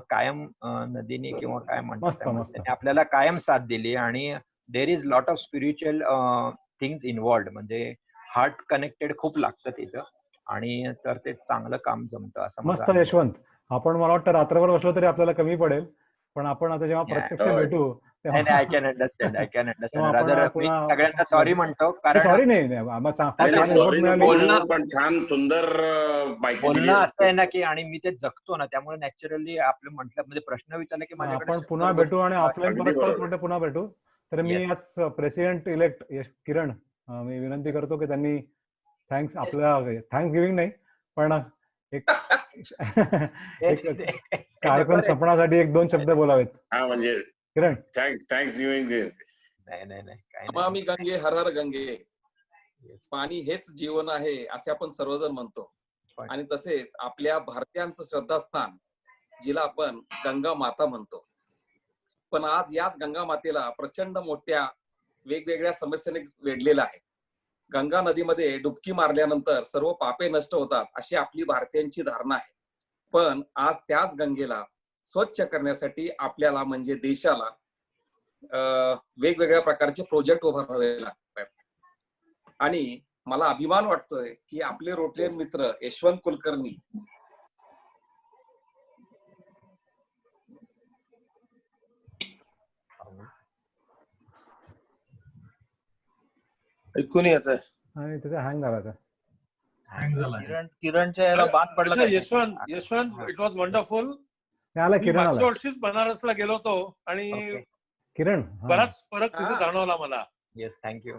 Speaker 4: कायम नदीने किंवा काय म्हणतात आपल्याला कायम साथ दिली आणि there is lot of spiritual things involved. म्हणजे हार्ट कनेक्टेड खूप लागतं तिथं आणि तर ते चांगलं काम जमतं असं.
Speaker 3: मस्त यशवंत, आपण मला वाटतं रात्रभर बसलो तरी आपल्याला कमी पडेल, पण आपण आता जेव्हा प्रत्यक्ष भेटू
Speaker 4: आय कॅन अंडरस्टँड. सगळ्यांना सॉरी म्हणतो कारण
Speaker 3: सॉरी नाही
Speaker 5: पण छान सुंदर
Speaker 4: बोलणं असं आहे ना की आणि मी ते जगतो ना त्यामुळे नॅचरली आपलं म्हटलं म्हणजे प्रश्न विचारला की
Speaker 3: आपण पुन्हा भेटू आणि ऑफलाईन परत पुन्हा भेटू. तर मी आज प्रेसिडेंट इलेक्ट किरण मी विनंती करतो की त्यांनी आपल्या थँक्स गिव्हिंग नाही पण एक कार्यक्रम संपण्यासाठी 1-2 शब्द बोलावेत.
Speaker 5: हा म्हणजे
Speaker 3: किरण
Speaker 5: थँक्स गिव्हिंग.
Speaker 6: नाही मी गंगे हर हर गंगे. पाणी हेच जीवन आहे असे आपण सर्वजण म्हणतो आणि तसेच आपल्या भारतीयांचं श्रद्धास्थान जिला आपण गंगा माता म्हणतो. पण आज याच गंगा मातेला प्रचंड मोठ्या वेगवेगळ्या समस्येने वेढलेलं आहे. गंगा नदीमध्ये डुबकी मारल्यानंतर सर्व पापे नष्ट होतात अशी आपली भारतीयांची धारणा आहे. पण आज त्याच गंगेला स्वच्छ करण्यासाठी आपल्याला म्हणजे देशाला वेगवेगळ्या प्रकारचे प्रोजेक्ट उभारावे लागतात. आणि मला अभिमान वाटतोय की आपले रोटरियन मित्र यशवंत कुलकर्णी
Speaker 8: ऐकून येत आहे.
Speaker 3: आणि त्याचा हँग झाला आता.
Speaker 7: हँग झाला.
Speaker 12: किरणच्या याला बाद पडला
Speaker 8: अच्छा,
Speaker 12: काय?
Speaker 8: Yashwant it was wonderful.
Speaker 3: आला
Speaker 8: मी
Speaker 3: किरण
Speaker 8: मागच्या
Speaker 3: आला.
Speaker 8: वर्षीच बनारसला गेलो होतो आणि
Speaker 3: किरण हा.
Speaker 8: बराच फरक तिथे जाणवला मला.
Speaker 4: Yes, thank you.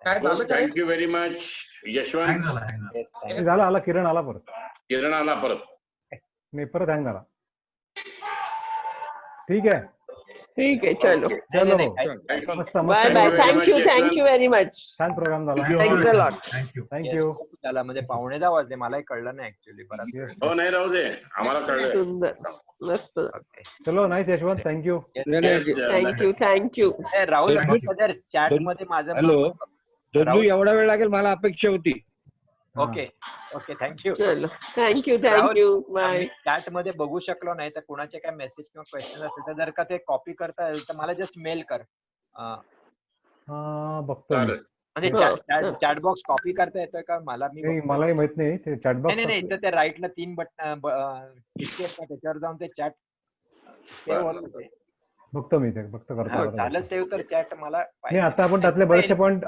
Speaker 6: काय झालं काय?
Speaker 5: Thank you very much Yashwant.
Speaker 7: Hang झाला, हँग झाला.
Speaker 3: ते झालं, आला किरण आला परत.
Speaker 5: किरण आला परत.
Speaker 3: नाही परत हँग झाला. ठीक आहे.
Speaker 1: ठीक आहे, चलो
Speaker 3: चलो
Speaker 4: मस्त
Speaker 1: bye bye. Thank you very much.
Speaker 3: छान प्रोग्राम झाला.
Speaker 1: Thanks a lot.
Speaker 3: थँक्यू.
Speaker 4: झाला म्हणजे 9:15 वाजले, मलाही कळलं नाही ऍक्च्युली परत.
Speaker 5: हो नाही राहू दे, आम्हाला कळलं.
Speaker 1: सुंदर मस्त.
Speaker 3: चलो nice Yashwant, thank you.
Speaker 1: Thank you.
Speaker 4: Rahul chat मध्ये माझं
Speaker 14: हॅलो धनू, एवढा वेळ लागेल मला अपेक्षा होती.
Speaker 4: Okay okay, thank you.
Speaker 1: चलो थँक्यू बाय.
Speaker 4: चॅट मध्ये बघू शकलो नाही तर कुणाचे काय मेसेज किंवा क्वेश्चन असेल तर जर का ते कॉपी करता येईल तर मला जस्ट मेल कर.
Speaker 3: बघतो मी.
Speaker 4: म्हणजे चॅट बॉक्स कॉपी करता येतोय का मला?
Speaker 3: मलाही माहित नाही ते चॅट बॉक्स.
Speaker 4: नाही इथं ते राईटला 3 बटन त्याच्यावर जाऊन ते चॅट
Speaker 3: बघतो मी ते करतो.
Speaker 4: झालं सेव्ह तर चॅट मला
Speaker 3: नाही. आता आपण त्यातले बरेचसे पॉईंट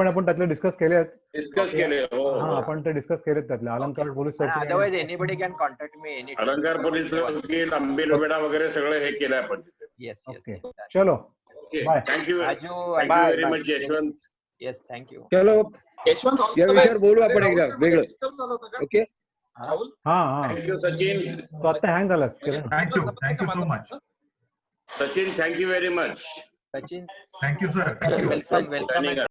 Speaker 3: आपण त्यातले डिस्कस केले आहेत.
Speaker 5: डिस्कस केले.
Speaker 3: हा, आपण ते डिस्कस केलेत त्यातले. अलंकार पोलीस चौकी,
Speaker 4: otherwise anybody can contact me any.
Speaker 5: Alankar police चौकी, अंबिलवेढा वगैरे सगळं हे केलं आपण तिथे.
Speaker 4: येस
Speaker 3: ओके चलो bye.
Speaker 5: Thank you very much Yashwant.
Speaker 4: Yes, thank you.
Speaker 14: चलो
Speaker 6: यशवंत
Speaker 14: या विषयावर बोलू आपण एकदा वेगळं. ओके.
Speaker 3: हा
Speaker 5: थँक्यू सचिन.
Speaker 3: तो आता हँग झाला Kiran.
Speaker 7: Thank you so much.
Speaker 5: Sachin thank you very much.
Speaker 4: Sachin
Speaker 7: thank you sir.
Speaker 4: Welcome.